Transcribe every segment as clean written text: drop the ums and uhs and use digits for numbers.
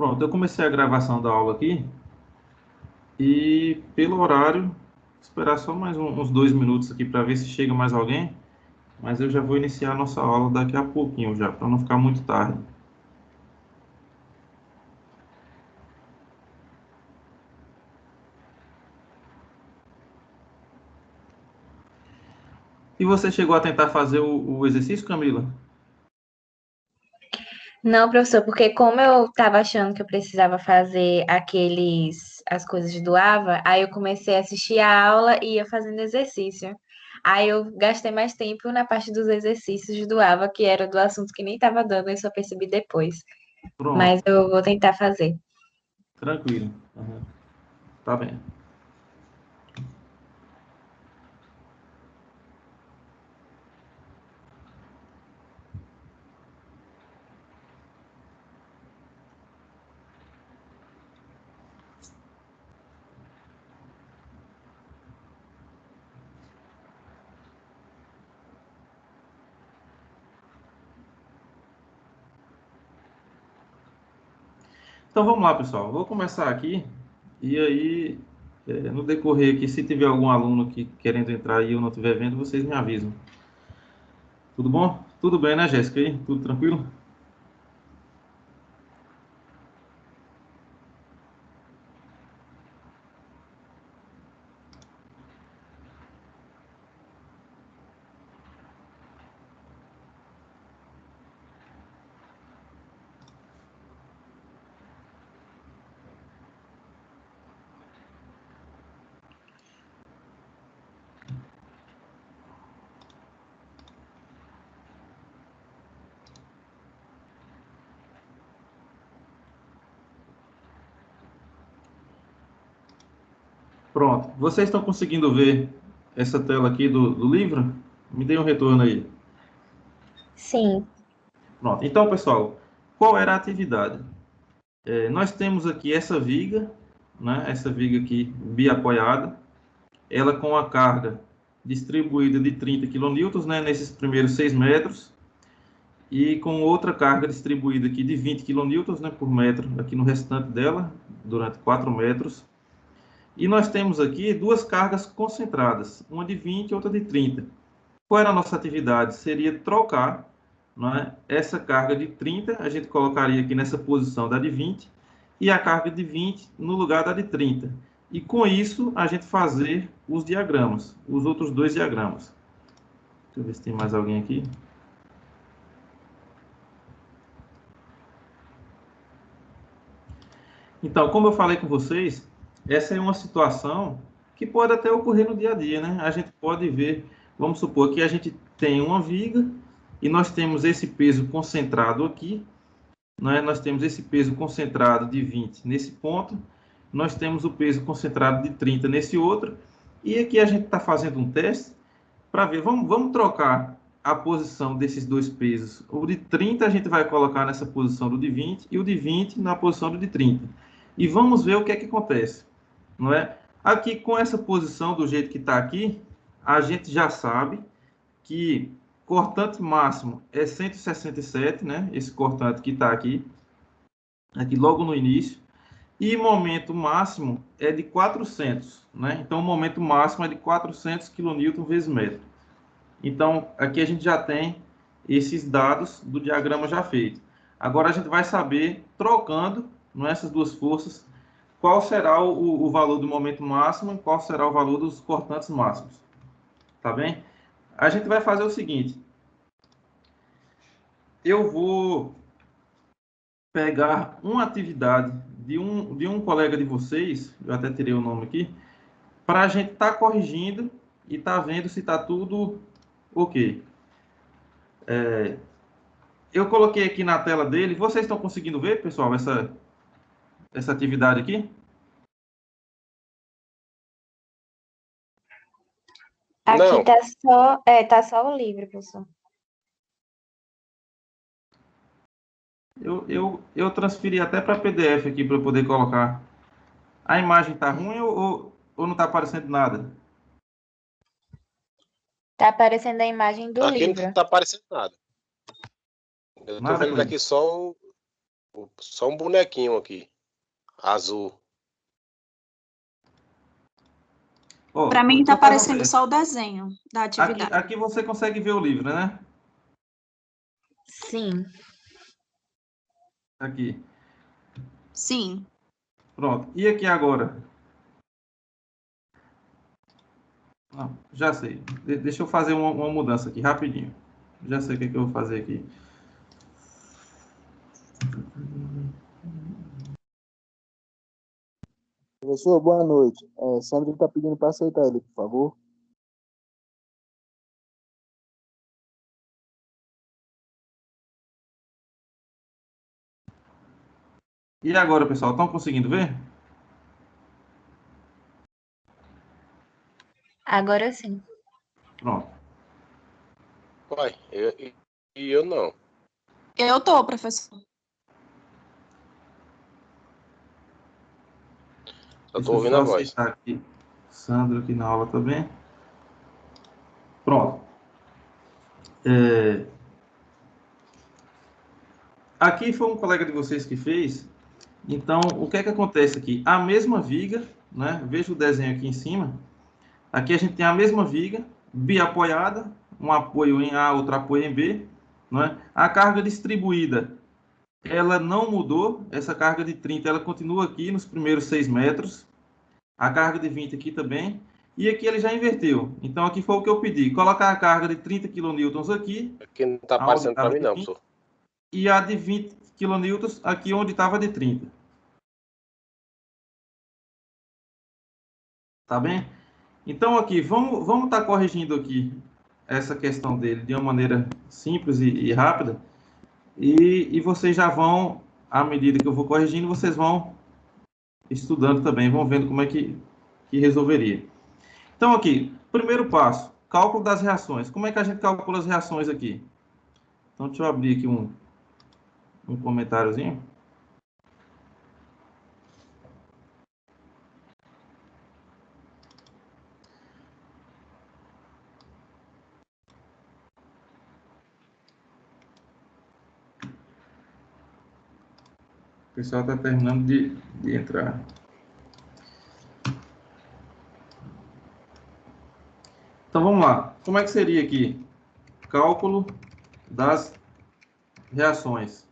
Pronto, eu comecei a gravação da aula aqui e pelo horário, esperar só mais uns 2 minutos aqui para ver se chega mais alguém, mas eu já vou iniciar a nossa aula daqui a pouquinho já, para não ficar muito tarde. E você chegou a tentar fazer o exercício, Camila? Não, professor, porque como eu estava achando que eu precisava fazer as coisas do AVA, aí eu comecei a assistir a aula e ia fazendo exercício. Aí eu gastei mais tempo na parte dos exercícios do AVA, que era do assunto que nem estava dando, eu só percebi depois. Mas Pronto, eu vou tentar fazer. tranquilo. Uhum. Tá bem. Então vamos lá, pessoal. Vou começar aqui e aí, no decorrer aqui, se tiver algum aluno que querendo entrar e eu não estiver vendo, vocês me avisam. Tudo bom? Tudo bem, né, Jéssica? E aí? Tudo tranquilo? Pronto. Vocês estão conseguindo ver essa tela aqui do livro? Me dê um retorno aí. Sim. Pronto. Então, pessoal, qual era a atividade? Nós temos aqui essa viga, né? Essa viga aqui biapoiada, ela com a carga distribuída de 30 kN, né? Nesses primeiros 6 metros, e com outra carga distribuída aqui de 20 kN, né? Por metro, aqui no restante dela, durante 4 metros. E nós temos aqui duas cargas concentradas, uma de 20 e outra de 30. Qual era a nossa atividade? Seria trocar, não é? Essa carga de 30, a gente colocaria aqui nessa posição da de 20, e a carga de 20 no lugar da de 30. E com isso, a gente fazer os diagramas, os outros dois diagramas. Deixa eu ver se tem mais alguém aqui. Então, como eu falei com vocês, essa é uma situação que pode até ocorrer no dia a dia, né? A gente pode ver, vamos supor que a gente tem uma viga e nós temos esse peso concentrado aqui, né? Nós temos esse peso concentrado de 20 nesse ponto, nós temos o peso concentrado de 30 nesse outro, e aqui a gente está fazendo um teste para ver, vamos trocar a posição desses dois pesos. O de 30 a gente vai colocar nessa posição do de 20 e o de 20 na posição do de 30. E vamos ver o que é que acontece, não é? Aqui com essa posição do jeito que está aqui, a gente já sabe que cortante máximo é 167, né? Esse cortante que está aqui logo no início. E momento máximo é de 400, né? Então o momento máximo é de 400 kN vezes metro. Então, aqui a gente já tem esses dados do diagrama já feito. Agora a gente vai saber, trocando essas duas forças, qual será o valor do momento máximo e qual será o valor dos cortantes máximos. Tá bem? A gente vai fazer o seguinte. Eu vou pegar uma atividade de um colega de vocês, eu até tirei o nome aqui, para a gente estar corrigindo e estar vendo se está tudo ok. Eu coloquei aqui na tela dele. Vocês estão conseguindo ver, pessoal, essa atividade aqui? Aqui Não, tá só o livro, professor. Eu transferi até para PDF aqui para eu poder colocar. A imagem está ruim ou não está aparecendo nada? Tá aparecendo a imagem do aqui não livro. tá aparecendo nada. Eu tô Nada, vendo Cleide? aqui só Só um bonequinho aqui, azul. Para mim está aparecendo só o desenho da atividade. Aqui você consegue ver o livro, né? Sim. Aqui. Sim. Pronto. E aqui agora? Não, já sei. Deixa eu fazer uma mudança aqui, rapidinho. Já sei o que eu vou fazer aqui. Professor, boa noite. Sandro está pedindo para aceitar ele, por favor. E agora, pessoal, estão conseguindo ver? Agora sim. Pronto. Uai, eu não. Eu tô, professor. Só Deixa tô eu ouvindo só a voz. aceitar aqui. Sandro aqui na aula também. Pronto. Aqui foi um colega de vocês que fez. Então, o que é que acontece aqui? A mesma viga, né? Veja o desenho aqui em cima. Aqui a gente tem a mesma viga, biapoiada, um apoio em A, outro apoio em B, né? A carga distribuída, ela não mudou. Essa carga de 30, ela continua aqui nos primeiros 6 metros. A carga de 20 aqui também. E aqui ele já inverteu. Então, aqui foi o que eu pedi. Colocar a carga de 30 kN aqui. Aqui não tá aparecendo para mim não, professor. E a de 20 kN aqui onde estava de 30. Tá bem? Então, aqui, vamos estar corrigindo aqui essa questão dele de uma maneira simples e rápida. E vocês já vão, à medida que eu vou corrigindo, vocês vão estudando também, vão vendo como é que resolveria. Então, aqui, primeiro passo, cálculo das reações. Como é que a gente calcula as reações aqui? Então, deixa eu abrir aqui um comentáriozinho. O pessoal está terminando de entrar. Então, vamos lá. Como é que seria aqui? Cálculo das reações.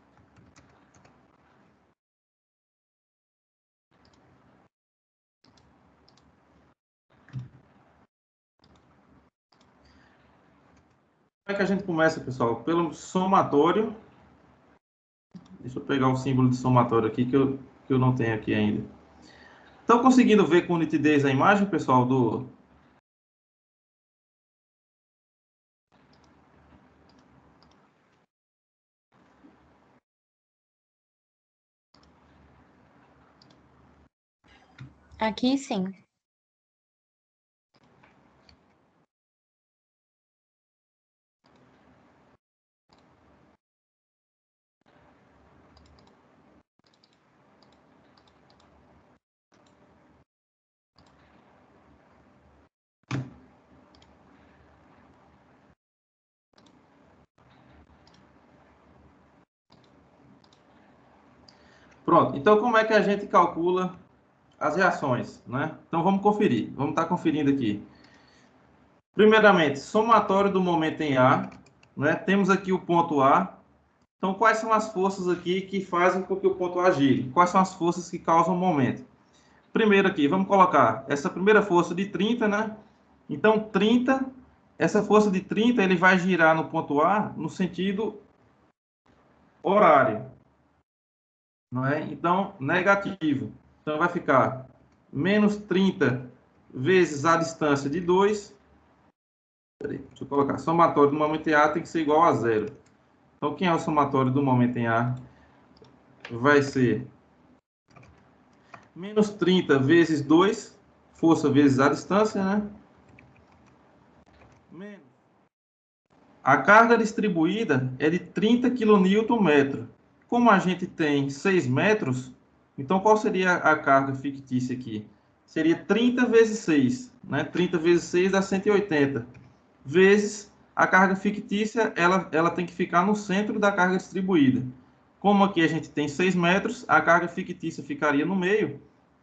Como é que a gente começa, pessoal? Pelo somatório. Deixa eu pegar o símbolo de somatório aqui que eu não tenho aqui ainda. Estão conseguindo ver com nitidez a imagem, pessoal, do... Aqui sim. Pronto. Então, como é que a gente calcula as reações, né? Então, vamos conferir. Vamos estar conferindo aqui. Primeiramente, somatório do momento em A, né? Temos aqui o ponto A. Então, quais são as forças aqui que fazem com que o ponto A gire? Quais são as forças que causam o momento? Primeiro aqui, vamos colocar essa primeira força de 30, né? Então, 30, essa força de 30, ele vai girar no ponto A no sentido horário, não é? Então, negativo. Então, vai ficar menos 30 vezes a distância de 2. Peraí, deixa eu colocar. Somatório do momento em A tem que ser igual a zero. Então, quem é o somatório do momento em A? Vai ser menos 30 vezes 2, força vezes a distância, né? Menos. A carga distribuída é de 30 kN/metro. Como a gente tem 6 metros, então qual seria a carga fictícia aqui? Seria 30 vezes 6, né? 30 vezes 6 dá 180. Vezes a carga fictícia, ela tem que ficar no centro da carga distribuída. Como aqui a gente tem 6 metros, a carga fictícia ficaria no meio.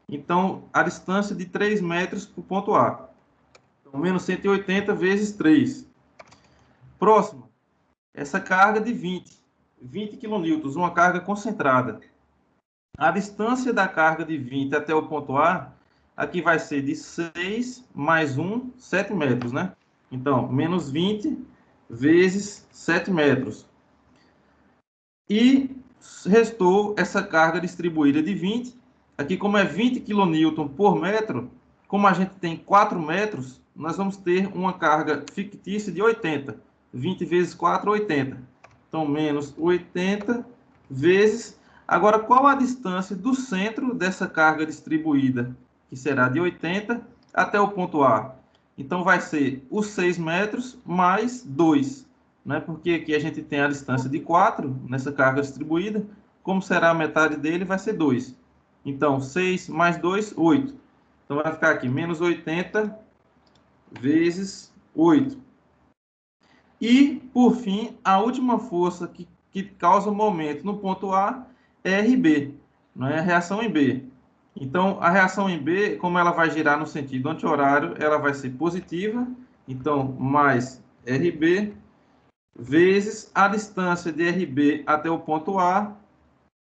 Então, a distância de 3 metros para o ponto A. Então, menos 180 vezes 3. Próximo, essa carga de 20 kN, uma carga concentrada. A distância da carga de 20 até o ponto A, aqui vai ser de 6 mais 1, 7 metros, né? Então, menos 20 vezes 7 metros. E restou essa carga distribuída de 20. Aqui, como é 20 kN por metro, como a gente tem 4 metros, nós vamos ter uma carga fictícia de 80. 20 vezes 4, 80. Então, menos 80 vezes... Agora, qual a distância do centro dessa carga distribuída? Que será de 80 até o ponto A. Então, vai ser os 6 metros mais 2. Né? Porque aqui a gente tem a distância de 4 nessa carga distribuída. Como será a metade dele? Vai ser 2. Então, 6 mais 2, 8. Então, vai ficar aqui, menos 80 vezes 8. E, por fim, a última força que causa o momento no ponto A é RB, não é? A reação em B. Então, a reação em B, como ela vai girar no sentido anti-horário, ela vai ser positiva. Então, mais RB vezes a distância de RB até o ponto A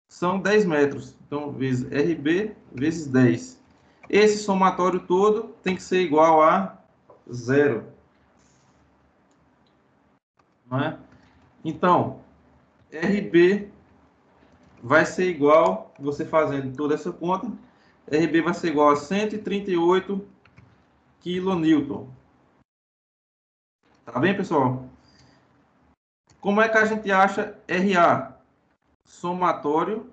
são 10 metros. Então, vezes RB vezes 10. Esse somatório todo tem que ser igual a 0. Não é? Então, RB vai ser igual, você fazendo toda essa conta, RB vai ser igual a 138 kN. Tá bem, pessoal? Como é que a gente acha RA? Somatório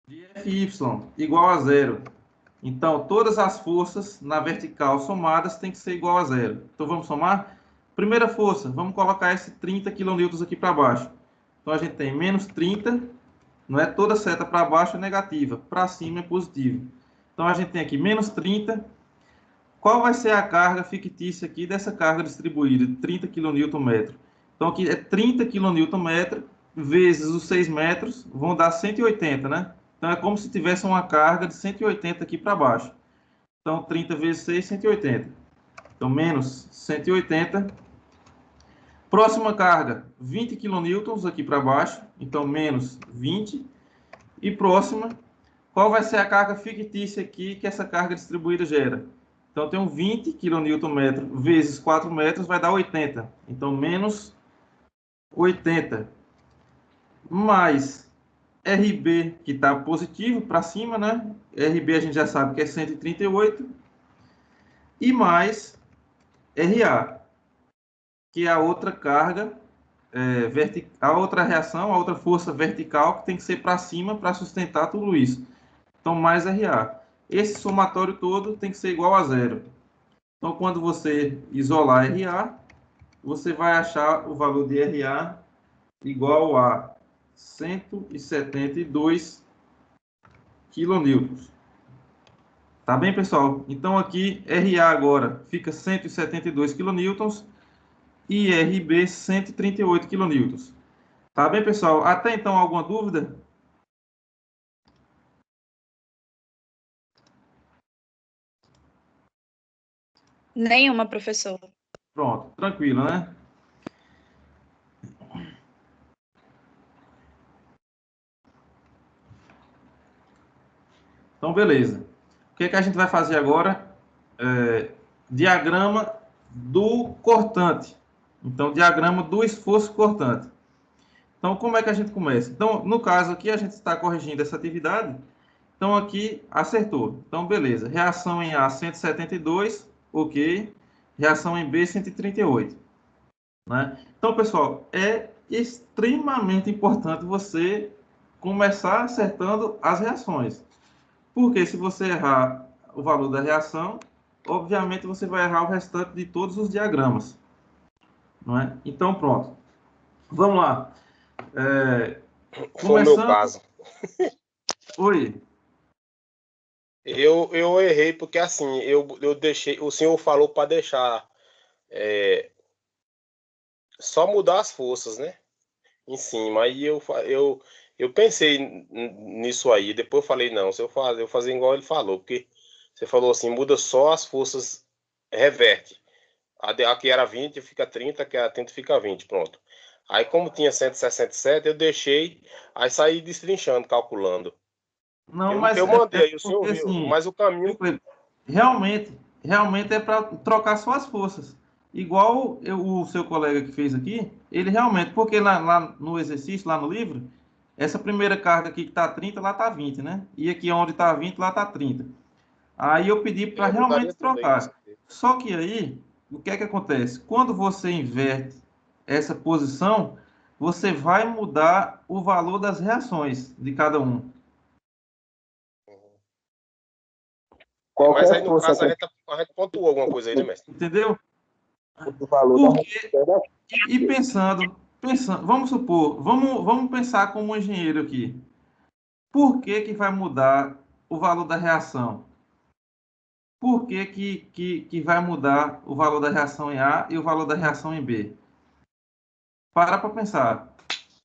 de FY igual a 0. Então, todas as forças na vertical somadas têm que ser igual a 0. Então, vamos somar? Primeira força, vamos colocar esse 30 kN aqui para baixo. Então, a gente tem menos 30, não é? Toda seta para baixo é negativa, para cima é positivo. Então, a gente tem aqui menos 30. Qual vai ser a carga fictícia aqui dessa carga distribuída de 30 kN/metro? Então, aqui é 30 kN/metro vezes os 6 metros, vão dar 180, né? Então, é como se tivesse uma carga de 180 aqui para baixo. Então, 30 vezes 6, 180. Então, menos 180. Próxima carga, 20 kN aqui para baixo. Então, menos 20. E próxima, qual vai ser a carga fictícia aqui que essa carga distribuída gera? Então, tem um 20 kN/metro vezes 4 metros, vai dar 80. Então, menos 80. Mais RB, que está positivo para cima, né? RB a gente já sabe que é 138. E mais RA, que é a outra carga, a outra reação, a outra força vertical que tem que ser para cima para sustentar tudo isso. Então, mais RA. Esse somatório todo tem que ser igual a 0. Então, quando você isolar RA, você vai achar o valor de RA igual a 172 kN. Tá bem, pessoal? Então, aqui, RA agora fica 172 kN e RB 138 kN. Tá bem, pessoal? Até então, alguma dúvida? Nenhuma, professor. Pronto, tranquilo, né? Então, beleza. O que é que a gente vai fazer agora? Diagrama do cortante. Então, diagrama do esforço cortante. Então, como é que a gente começa? Então, no caso aqui, a gente está corrigindo essa atividade. Então, aqui, acertou. Então, beleza. Reação em A, 172, ok. Reação em B, 138. Né? Então, pessoal, é extremamente importante você começar acertando as reações. Porque se você errar o valor da reação, obviamente você vai errar o restante de todos os diagramas. Não é? Então, pronto. Vamos lá. Foi o meu caso. Oi. Eu errei porque assim, eu deixei, o senhor falou para deixar só mudar as forças, né? em cima. Aí eu pensei nisso aí, depois eu falei, não, se eu fazer igual ele falou, porque você falou assim, muda só as forças, reverte. Aqui era 20, fica 30, aqui a 30 fica 20, pronto. Aí como tinha 167, eu deixei, aí saí destrinchando, calculando. Não, mas Eu mandei, aí o senhor porque viu, assim, mas o caminho... realmente é para trocar só as forças. Igual o seu colega que fez aqui, ele realmente, porque lá no exercício, lá no livro, essa primeira carga aqui que está 30, lá está 20, né? E aqui onde está 20, lá está 30. Aí eu pedi para mudaria realmente tudo aí, com trocar. certeza. Só que aí, o que é que acontece? Quando você inverte essa posição, você vai mudar o valor das reações de cada um. Mas aí, Qualquer no força caso, que a gente pontuou alguma coisa aí, né, mestre? Entendeu? o valor da Porque, e pensando, vamos supor, vamos pensar como um engenheiro aqui. Por que vai mudar o valor da reação? Por que vai mudar o valor da reação em A e o valor da reação em B? Para pensar.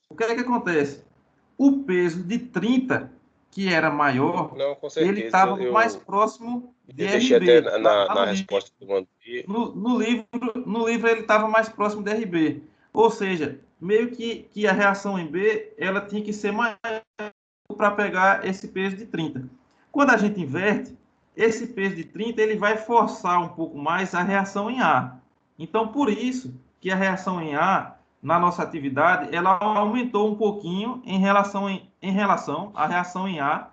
O que é que acontece? O peso de 30, que era maior, Não, com ele certeza. estava mais próximo de Eu deixei até RB. na, Lá na no livro, resposta do Vandir. no livro ele estava mais próximo de RB. Ou seja, meio que a reação em B, ela tinha que ser maior para pegar esse peso de 30. Quando a gente inverte, esse peso de 30 ele vai forçar um pouco mais a reação em A. Então, por isso que a reação em A, na nossa atividade, ela aumentou um pouquinho em relação à reação em A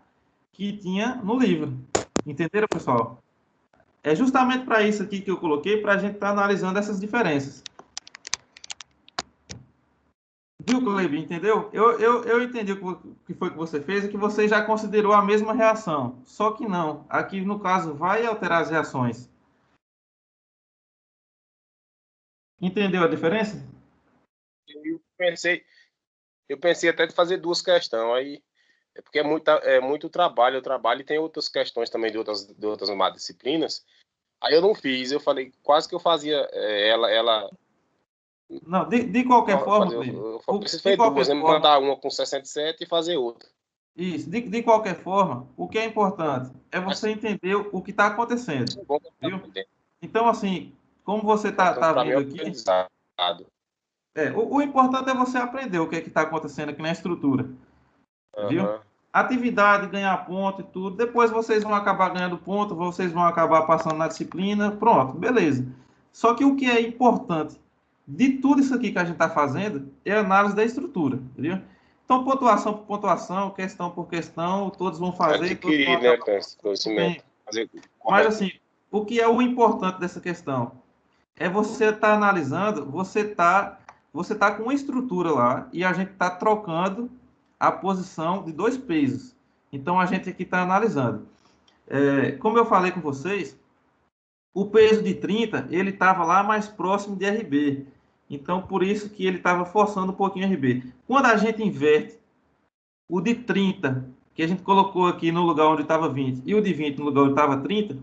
que tinha no livro. Entenderam, pessoal? É justamente para isso aqui que eu coloquei, para a gente estar analisando essas diferenças. Viu, Cleber? Entendeu? Eu entendi o que foi que você fez e que você já considerou a mesma reação. Só que não. Aqui, no caso, vai alterar as reações. Entendeu a diferença? Eu pensei, eu pensei até de fazer duas questões. Aí, é porque é muito trabalho. Eu trabalho e tem outras questões também de outras disciplinas. Aí eu não fiz. Eu falei, quase que eu fazia ela Não, de qualquer forma, Cleber. eu preciso De fazer duas, qualquer né? forma, Mandar uma com 67 e fazer outra. isso. De qualquer forma, o que é importante é Mas você entender o que está acontecendo. é bom que eu tô Viu? aprendendo. Então, assim, como você Importante tá para mim é vendo o aqui, aprendizado. o importante é você aprender o que está acontecendo aqui na estrutura. Viu? Aham. Atividade, ganhar ponto e tudo. Depois vocês vão acabar ganhando ponto, vocês vão acabar passando na disciplina. Pronto, beleza. Só que o que é importante de tudo isso aqui que a gente está fazendo é a análise da estrutura. Entendeu? Então, pontuação por pontuação, questão por questão, todos vão fazer, todos vão Adquirir, né, acabar esse bem. conhecimento. Fazer Mas, correto. assim, o que é o importante dessa questão? É você estar analisando, você tá com uma estrutura lá e a gente está trocando a posição de dois pesos. Então a gente aqui está analisando. Como eu falei com vocês, o peso de 30 ele estava lá mais próximo de RB. Então por isso que ele estava forçando um pouquinho RB. Quando a gente inverte o de 30, que a gente colocou aqui no lugar onde estava 20, e o de 20 no lugar onde estava 30,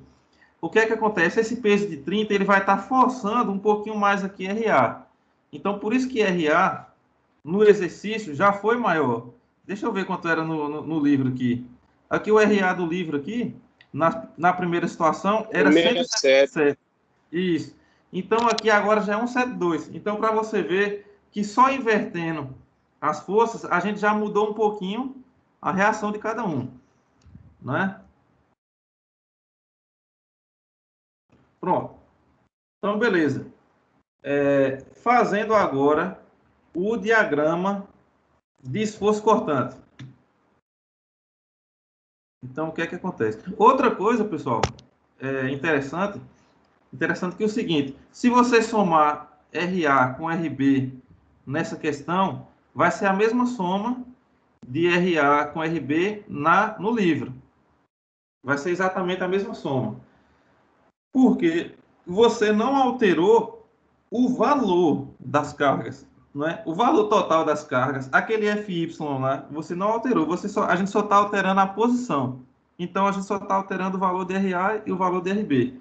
o que é que acontece? Esse peso de 30 ele vai estar forçando um pouquinho mais aqui RA. Então, por isso que RA, no exercício, já foi maior. Deixa eu ver quanto era no livro aqui. Aqui o RA do livro aqui, na primeira situação, era Primeiro é 177. Isso. Então, aqui agora já é 172. Então, para você ver que só invertendo as forças, a gente já mudou um pouquinho a reação de cada um. Né? Pronto. Então, beleza. Fazendo agora o diagrama de esforço cortante. Então, o que é que acontece? Outra coisa, pessoal, interessante que é o seguinte, se você somar RA com RB nessa questão, vai ser a mesma soma de RA com RB no livro. Vai ser exatamente a mesma soma. Porque você não alterou o valor das cargas, não é? O valor total das cargas, aquele FY lá, você não alterou, a gente só está alterando a posição. Então, a gente só está alterando o valor de RA e o valor de RB.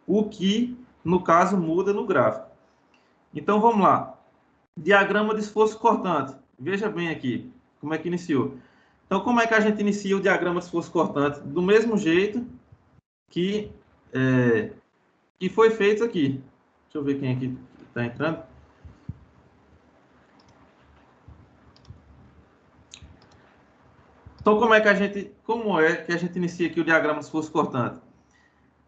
O que, no caso, muda no gráfico. Então, vamos lá. Diagrama de esforço cortante. Veja bem aqui, como é que iniciou. Então, como é que a gente inicia o diagrama de força cortante? Do mesmo jeito que foi feito aqui. Deixa eu ver quem aqui está entrando. Então, como é que a gente inicia aqui o diagrama de força cortante?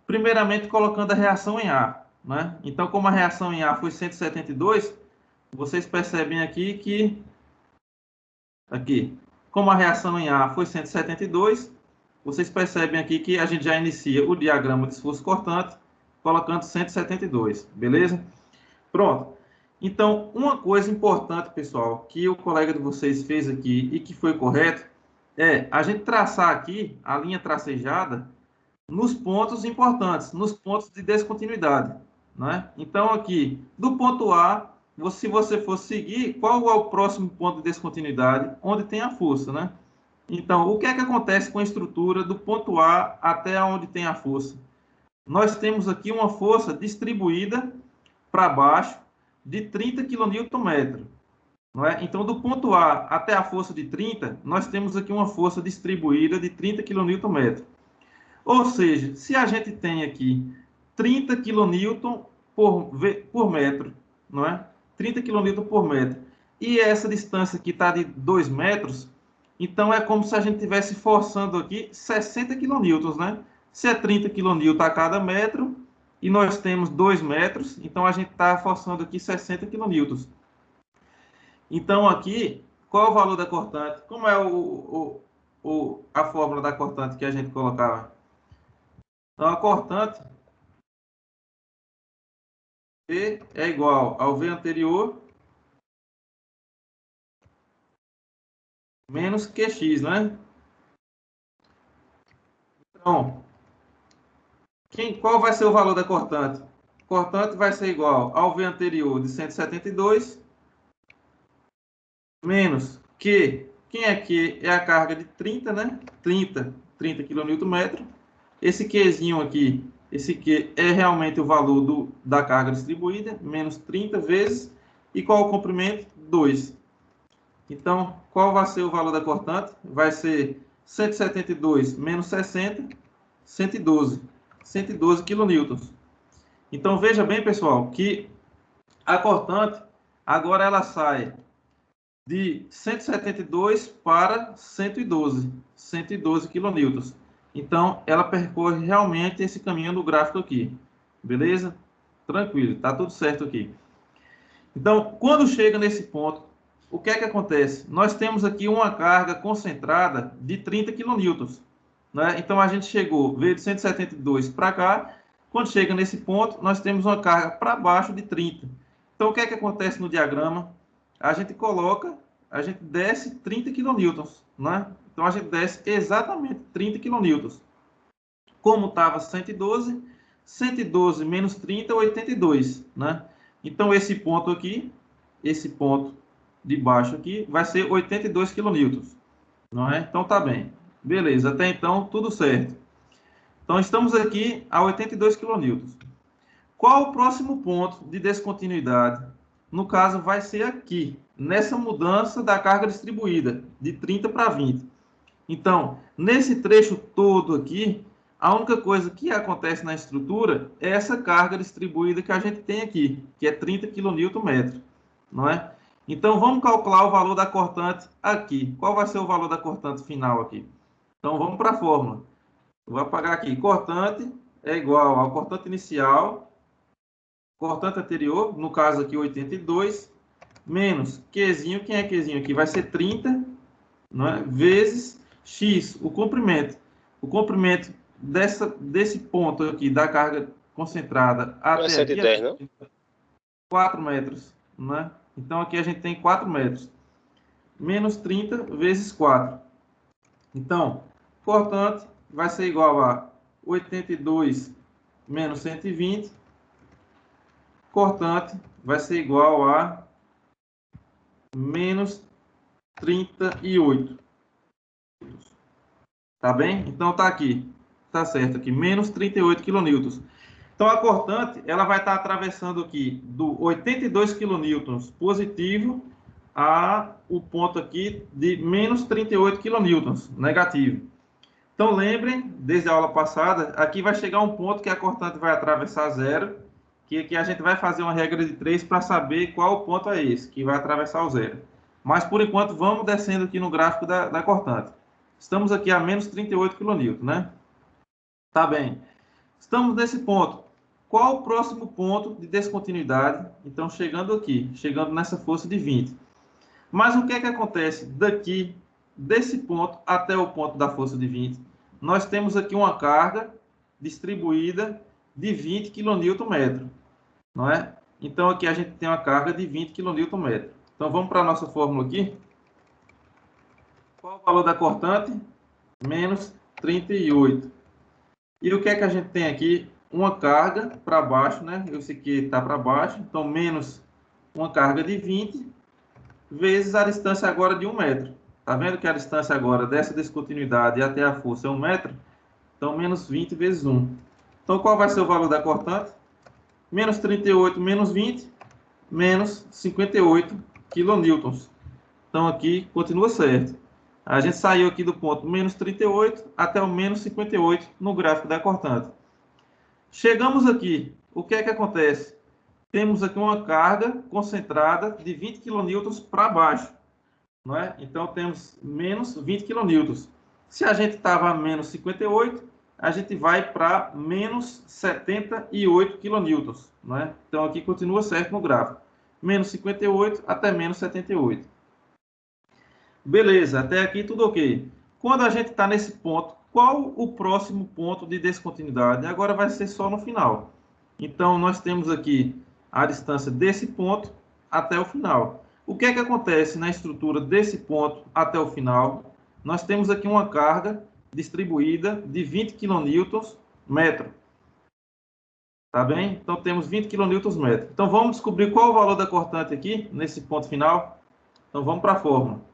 Primeiramente, colocando a reação em A, né? Então, como a reação em A foi 172, vocês percebem aqui que como a reação em A foi 172, vocês percebem aqui que a gente já inicia o diagrama de esforço cortante colocando 172, beleza? Pronto. Então, uma coisa importante, pessoal, que o colega de vocês fez aqui e que foi correto, é a gente traçar aqui a linha tracejada nos pontos importantes, nos pontos de descontinuidade, né? Então, aqui, do ponto A, se você for seguir, qual é o próximo ponto de descontinuidade? Onde tem a força, né? Então, o que é que acontece com a estrutura do ponto A até onde tem a força? Nós temos aqui uma força distribuída para baixo de 30 kN, não é? Então, do ponto A até a força de 30, nós temos aqui uma força distribuída de 30 kN. Ou seja, se a gente tem aqui 30 kN por metro, não é? 30 kN por metro, e essa distância aqui está de 2 metros, então é como se a gente estivesse forçando aqui 60 kN, né? Se é 30 kN a cada metro, e nós temos 2 metros, então a gente está forçando aqui 60 kN. Então aqui, qual é o valor da cortante? Como é a fórmula da cortante que a gente colocava? Então, a cortante V é igual ao V anterior menos QX, né? Então, qual vai ser o valor da cortante? Cortante vai ser igual ao V anterior de 172 menos Q. Quem é Q? É a carga de 30, né? 30 kN. Esse Qzinho aqui, esse Q é realmente o valor da carga distribuída, menos 30 vezes. E qual o comprimento? 2. Então, qual vai ser o valor da cortante? Vai ser 172 menos 60, 112. 112 kN. Então, veja bem, pessoal, que a cortante, agora ela sai de 172 para 112. 112 kN. Então, ela percorre realmente esse caminho do gráfico aqui. Beleza? Tranquilo, tá tudo certo aqui. Então, quando chega nesse ponto, o que é que acontece? Nós temos aqui uma carga concentrada de 30 kN, né? Então, a gente veio de 172 para cá. Quando chega nesse ponto, nós temos uma carga para baixo de 30. Então, o que é que acontece no diagrama? A gente desce 30 kN, né? Então, a gente desce exatamente 30 kN. Como estava 112, 112 menos 30 é 82, né? Então, esse ponto aqui, esse ponto de baixo aqui, vai ser 82 kN, não é? Então, tá bem. Beleza, até então, tudo certo. Então, estamos aqui a 82 kN. Qual o próximo ponto de descontinuidade? No caso, vai ser aqui, nessa mudança da carga distribuída, de 30 para 20. Então, nesse trecho todo aqui, a única coisa que acontece na estrutura é essa carga distribuída que a gente tem aqui, que é 30 kN, não é? Então, vamos calcular o valor da cortante aqui. Qual vai ser o valor da cortante final aqui? Então, vamos para a fórmula. Eu vou apagar aqui. Cortante é igual ao cortante inicial, cortante anterior, no caso aqui 82, menos Qzinho. Quem é Qzinho aqui? Vai ser 30, não é? Vezes X, o comprimento. O comprimento desse ponto aqui da carga concentrada até 110, aqui, não? 4 metros, né? Então, aqui a gente tem 4 metros. Menos 30 vezes 4. Então, cortante vai ser igual a 82 menos 120. Cortante vai ser igual a menos 38. Tá bem? Então, tá aqui. Tá certo aqui. Menos 38 kN. Então, a cortante, ela vai estar atravessando aqui do 82 kN positivo a o ponto aqui de menos 38 kN, negativo. Então, lembrem, desde a aula passada, aqui vai chegar um ponto que a cortante vai atravessar zero, que aqui a gente vai fazer uma regra de 3 para saber qual ponto é esse, que vai atravessar o zero. Mas, por enquanto, vamos descendo aqui no gráfico da cortante. Estamos aqui a menos 38 kN, né? Tá bem. Estamos nesse ponto. Qual o próximo ponto de descontinuidade? Então, chegando aqui, chegando nessa força de 20. Mas o que é que acontece daqui, desse ponto até o ponto da força de 20? Nós temos aqui uma carga distribuída de 20 kN, não é? Então, aqui a gente tem uma carga de 20 kN. Então, vamos para a nossa fórmula aqui. Qual o valor da cortante? Menos 38. E o que é que a gente tem aqui? Uma carga para baixo, né? Esse aqui está para baixo. Então, menos uma carga de 20 vezes a distância agora de 1 metro. Está vendo que a distância agora dessa descontinuidade até a força é 1 metro? Então, menos 20 vezes 1. Então, qual vai ser o valor da cortante? Menos 38 menos 20, menos 58 kN. Então, aqui continua certo. A gente saiu aqui do ponto menos 38 até o menos 58 no gráfico da cortante. Chegamos aqui. O que é que acontece? Temos aqui uma carga concentrada de 20 kN para baixo, não é? Então, temos menos 20 kN. Se a gente estava a menos 58, a gente vai para menos 78 kN, não é? Então, aqui continua certo no gráfico. Menos 58 até menos 78. Beleza, até aqui tudo ok. Quando a gente está nesse ponto, qual o próximo ponto de descontinuidade? Agora vai ser só no final. Então, nós temos aqui a distância desse ponto até o final. O que é que acontece na estrutura desse ponto até o final? Nós temos aqui uma carga distribuída de 20 kN/metro. Tá bem? Então, temos 20 kN/metro. Então, vamos descobrir qual o valor da cortante aqui, nesse ponto final. Então, vamos para a fórmula.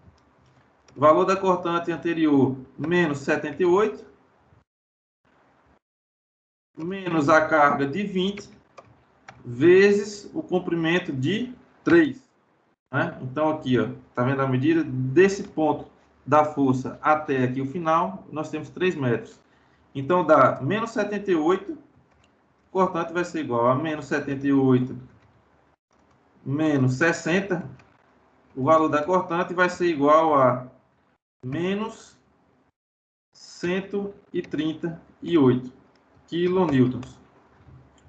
Valor da cortante anterior, menos 78, menos a carga de 20, vezes o comprimento de 3. Né? Então, aqui, ó, tá vendo a medida? Desse ponto da força até aqui o final, nós temos 3 metros. Então, dá menos 78, cortante vai ser igual a menos 78 menos 60. O valor da cortante vai ser igual a menos 138 kN.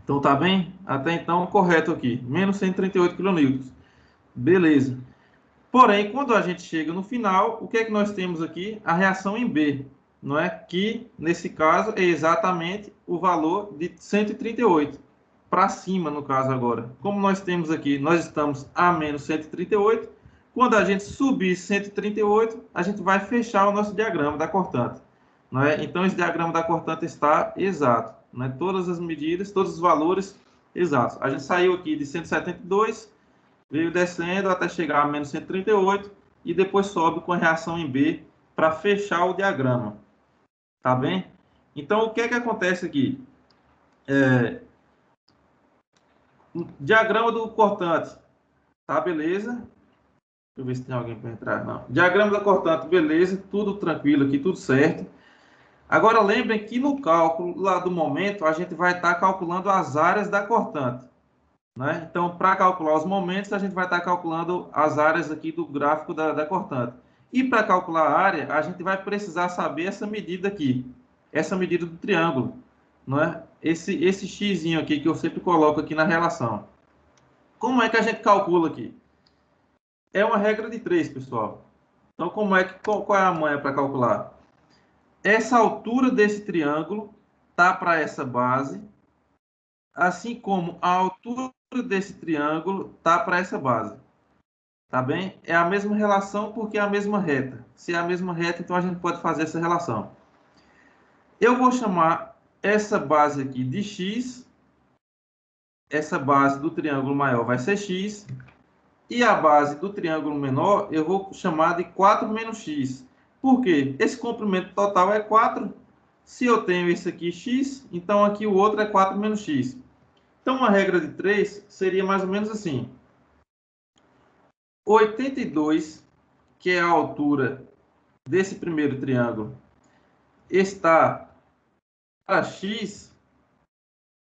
Então, tá bem? Até então, correto aqui. Menos 138 kN. Beleza. Porém, quando a gente chega no final, o que é que nós temos aqui? A reação em B, não é? Que, nesse caso, é exatamente o valor de 138. Para cima, no caso agora. Como nós temos aqui, nós estamos a menos 138. Quando a gente subir 138, a gente vai fechar o nosso diagrama da cortante. Não é? Então, esse diagrama da cortante está exato. Não é? Todas as medidas, todos os valores exatos. A gente saiu aqui de 172, veio descendo até chegar a menos 138 e depois sobe com a reação em B para fechar o diagrama. Tá bem? Então, o que é que acontece aqui? Diagrama do cortante. Tá, beleza? Deixa eu ver se tem alguém para entrar. Não. Diagrama da cortante, beleza. Tudo tranquilo aqui, tudo certo. Agora, lembrem que no cálculo lá do momento, a gente vai estar calculando as áreas da cortante. Né? Então, para calcular os momentos, a gente vai estar calculando as áreas aqui do gráfico da cortante. E para calcular a área, a gente vai precisar saber essa medida aqui. Essa medida do triângulo. Não é? Esse xzinho aqui que eu sempre coloco aqui na relação. Como é que a gente calcula aqui? É uma regra de 3, pessoal. Então, qual é a manha para calcular? Essa altura desse triângulo tá para essa base, assim como a altura desse triângulo tá para essa base. Tá bem? É a mesma relação porque é a mesma reta. Se é a mesma reta, então a gente pode fazer essa relação. Eu vou chamar essa base aqui de x. Essa base do triângulo maior vai ser x. E a base do triângulo menor eu vou chamar de 4 menos x. Por quê? Esse comprimento total é 4. Se eu tenho esse aqui x, então aqui o outro é 4 menos x. Então, uma regra de 3 seria mais ou menos assim. 82, que é a altura desse primeiro triângulo, está para x,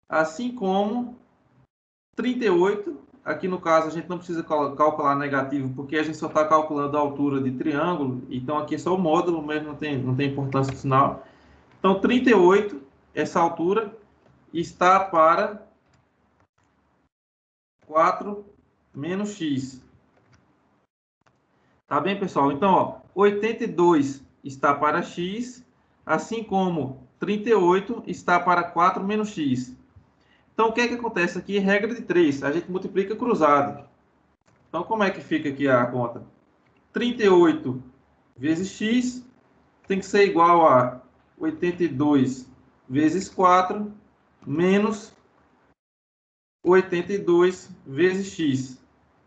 assim como 38, aqui no caso a gente não precisa calcular negativo, porque a gente só está calculando a altura de triângulo, então aqui é só o módulo mesmo, não tem importância no sinal. Então 38, essa altura, está para 4 menos x. Tá bem, pessoal? Então, ó, 82 está para x, assim como 38 está para 4 menos x. Então, o que é que acontece aqui? Regra de 3, a gente multiplica cruzado. Então, como é que fica aqui a conta? 38 vezes x tem que ser igual a 82 vezes 4 menos 82 vezes x.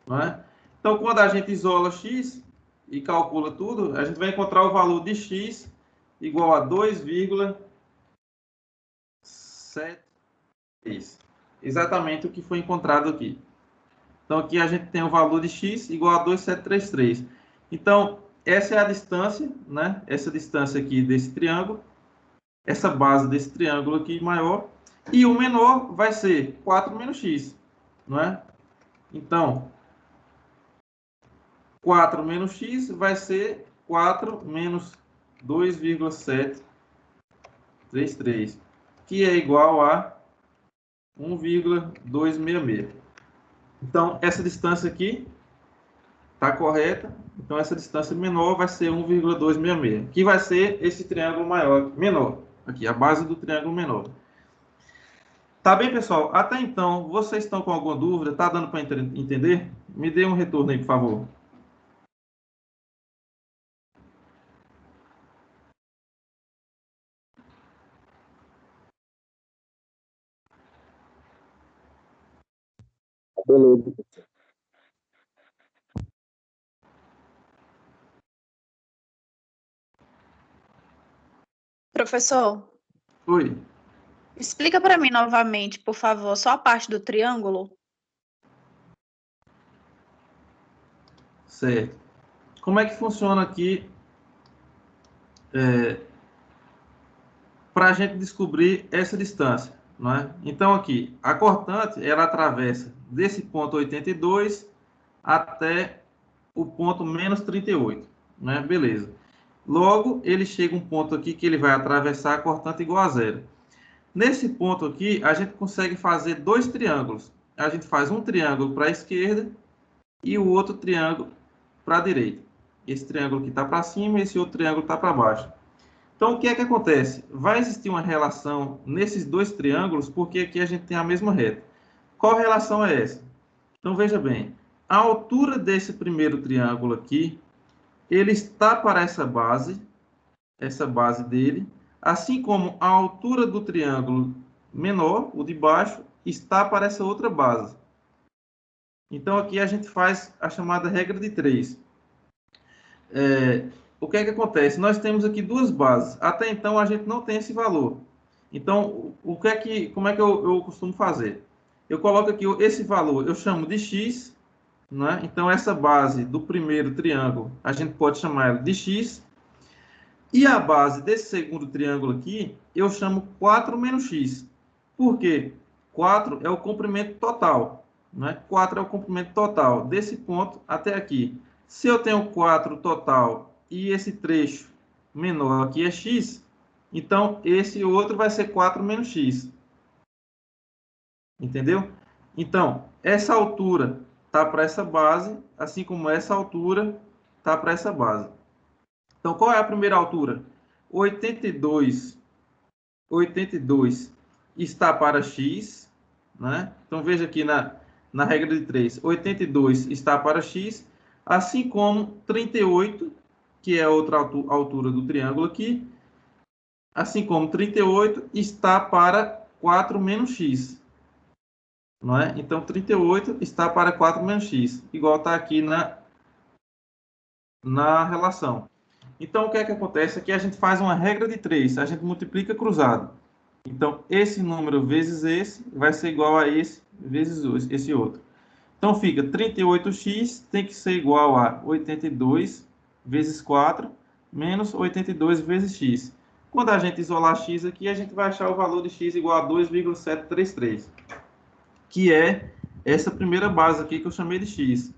Não é? Então, quando a gente isola x e calcula tudo, a gente vai encontrar o valor de x igual a 2,73. Exatamente o que foi encontrado aqui. Então, aqui a gente tem o valor de x igual a 2,733. Então, essa é a distância, né? Essa distância aqui desse triângulo, essa base desse triângulo aqui maior, e o menor vai ser 4 menos x, não é? Então, 4 menos x vai ser 4 menos 2,733, que é igual a 1,266. Então, essa distância aqui está correta. Então, essa distância menor vai ser 1,266, que vai ser esse triângulo menor. Aqui, a base do triângulo menor. Tá bem, pessoal? Até então, vocês estão com alguma dúvida? Tá dando para entender? Me dê um retorno aí, por favor. Beleza. Professor, Oi. explica para mim novamente, por favor, só a parte do triângulo. Certo. Como é que funciona aqui para a gente descobrir essa distância, não é? Então, aqui, a cortante, ela atravessa desse ponto 82 até o ponto menos 38, né? Beleza. Logo, ele chega um ponto aqui que ele vai atravessar a cortante igual a zero. Nesse ponto aqui, a gente consegue fazer dois triângulos. A gente faz um triângulo para a esquerda e o outro triângulo para a direita. Esse triângulo aqui está para cima e esse outro triângulo está para baixo. Então, o que é que acontece? Vai existir uma relação nesses dois triângulos, porque aqui a gente tem a mesma reta. Qual relação é essa? Então, veja bem. A altura desse primeiro triângulo aqui, ele está para essa base dele, assim como a altura do triângulo menor, o de baixo, está para essa outra base. Então, aqui a gente faz a chamada regra de 3. O que é que acontece? Nós temos aqui duas bases. Até então, a gente não tem esse valor. Então, como é que eu costumo fazer? Eu coloco aqui esse valor, eu chamo de x, né? Então, essa base do primeiro triângulo, a gente pode chamar ela de x. E a base desse segundo triângulo aqui, eu chamo 4 menos x. Por quê? 4 é o comprimento total, né? 4 é o comprimento total desse ponto até aqui. Se eu tenho 4 total e esse trecho menor aqui é x, então esse outro vai ser 4 menos x. Entendeu? Então, essa altura está para essa base, assim como essa altura está para essa base. Então, qual é a primeira altura? 82 está para x, né? Então, veja aqui na regra de 3, 82 está para x, assim como 38, que é a outra altura do triângulo aqui, assim como 38 está para 4 menos x, não é? Então, 38 está para 4 menos x, igual está aqui na relação. Então, o que é que acontece? Aqui a gente faz uma regra de 3, a gente multiplica cruzado. Então, esse número vezes esse vai ser igual a esse vezes esse outro. Então, fica 38x tem que ser igual a 82 vezes 4, menos 82 vezes x. Quando a gente isolar x aqui, a gente vai achar o valor de x igual a 2,733, que é essa primeira base aqui que eu chamei de x.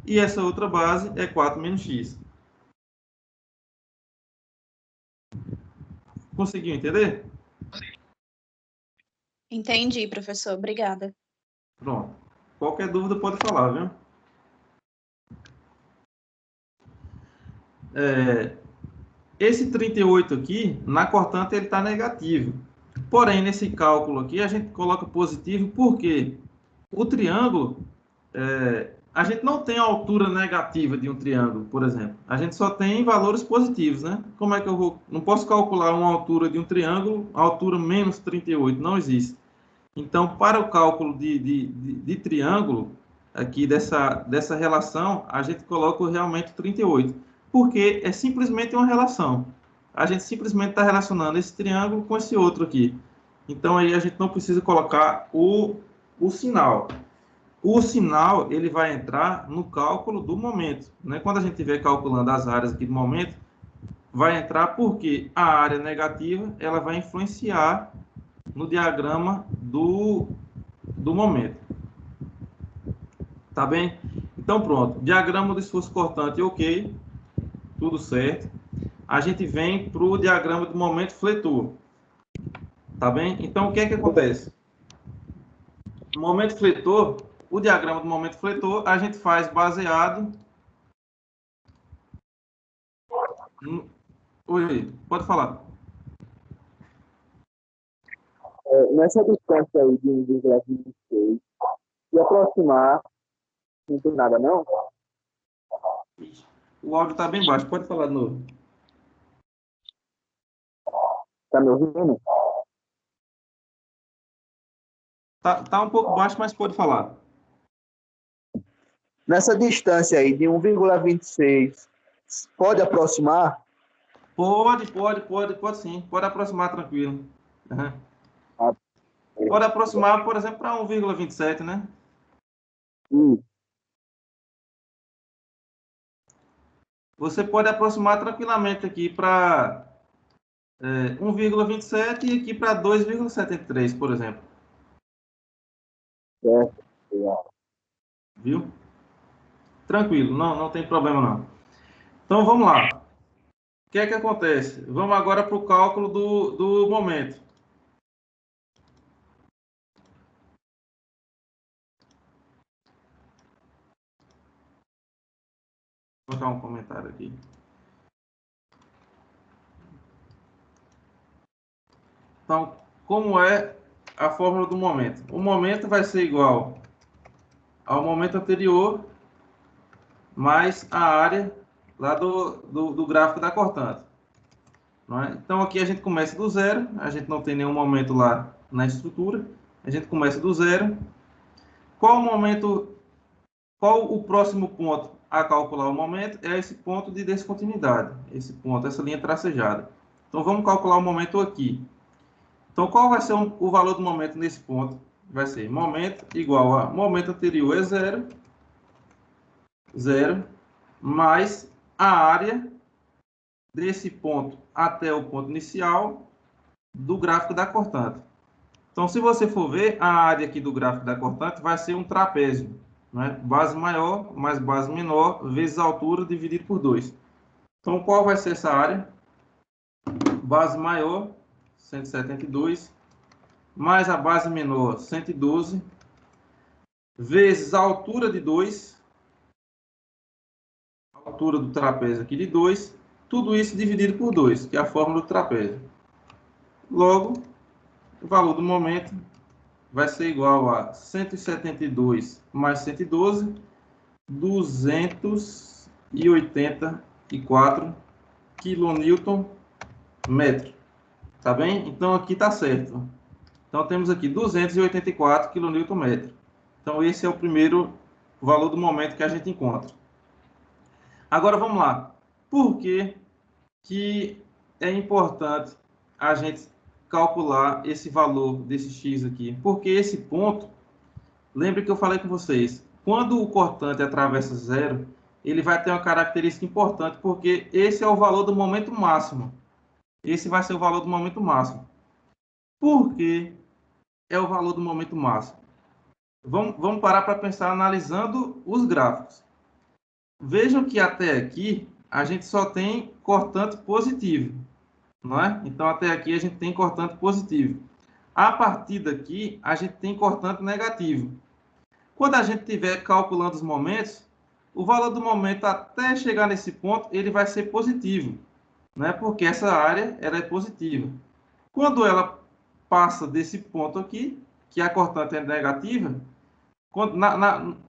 E essa outra base é 4 menos x. Conseguiu entender? Entendi, professor. Obrigada. Pronto. Qualquer dúvida pode falar, viu? Esse 38 aqui, na cortante, ele está negativo. Porém, nesse cálculo aqui, a gente coloca positivo porque o triângulo, a gente não tem a altura negativa de um triângulo, por exemplo. A gente só tem valores positivos, né? Como é que eu vou... Não posso calcular uma altura de um triângulo, a altura menos 38, não existe. Então, para o cálculo de triângulo, aqui dessa relação, a gente coloca realmente 38, porque é simplesmente uma relação. A gente simplesmente está relacionando esse triângulo com esse outro aqui. Então, aí a gente não precisa colocar o sinal. O sinal, ele vai entrar no cálculo do momento, né? Quando a gente estiver calculando as áreas aqui do momento, vai entrar porque a área negativa, ela vai influenciar no diagrama do momento. Tá bem? Então, pronto. Diagrama do esforço cortante, ok. Tudo certo. A gente vem para o diagrama do momento fletor. Tá bem? Então, o que é que acontece? No momento fletor, o diagrama do momento fletor, a gente faz baseado... Oi, pode falar. Nessa distância aí de 1,26, se aproximar, não tem nada, não? O áudio está bem baixo, pode falar de novo. Tá me ouvindo? Tá um pouco baixo, mas pode falar. Nessa distância aí de 1,26, pode aproximar? Pode sim. Pode aproximar tranquilo. Uhum. Pode aproximar, por exemplo, para 1,27, né? Você pode aproximar tranquilamente aqui para 1,27 e aqui para 2,73, por exemplo. Viu? Tranquilo, não tem problema não. Então, vamos lá. O que é que acontece? Vamos agora para o cálculo do momento. Vou colocar um comentário aqui. Então, como é a fórmula do momento? O momento vai ser igual ao momento anterior mais a área lá do gráfico da cortante. Não é? Então, aqui a gente começa do zero, a gente não tem nenhum momento lá na estrutura, a gente começa do zero. Qual o próximo ponto a calcular o momento? É esse ponto de descontinuidade, esse ponto, essa linha tracejada. Então, vamos calcular o momento aqui. Então, qual vai ser o valor do momento nesse ponto? Vai ser momento igual a momento anterior é zero, mais a área desse ponto até o ponto inicial do gráfico da cortante. Então, se você for ver, a área aqui do gráfico da cortante vai ser um trapézio, né? Base maior mais base menor vezes a altura dividido por 2. Então, qual vai ser essa área? Base maior, 172, mais a base menor, 112, vezes a altura de 2, a altura do trapézio aqui de 2, tudo isso dividido por 2, que é a fórmula do trapézio. Logo, o valor do momento vai ser igual a 172 mais 112, 284 quilonewton metro. Tá bem? Então, aqui está certo. Então, temos aqui 284 quilonewton metro. Então, esse é o primeiro valor do momento que a gente encontra. Agora, vamos lá. Por que é importante a gente calcular esse valor desse x aqui? Porque esse ponto, lembre que eu falei com vocês, quando o cortante atravessa zero, ele vai ter uma característica importante, porque esse é o valor do momento máximo. Esse vai ser o valor do momento máximo. Por que é o valor do momento máximo? Vamos parar para pensar analisando os gráficos. Vejam que até aqui a gente só tem cortante positivo, não é? Então, até aqui a gente tem cortante positivo. A partir daqui, a gente tem cortante negativo. Quando a gente estiver calculando os momentos, o valor do momento até chegar nesse ponto, ele vai ser positivo, né? Porque essa área ela é positiva. Quando ela passa desse ponto aqui, que a cortante é negativa,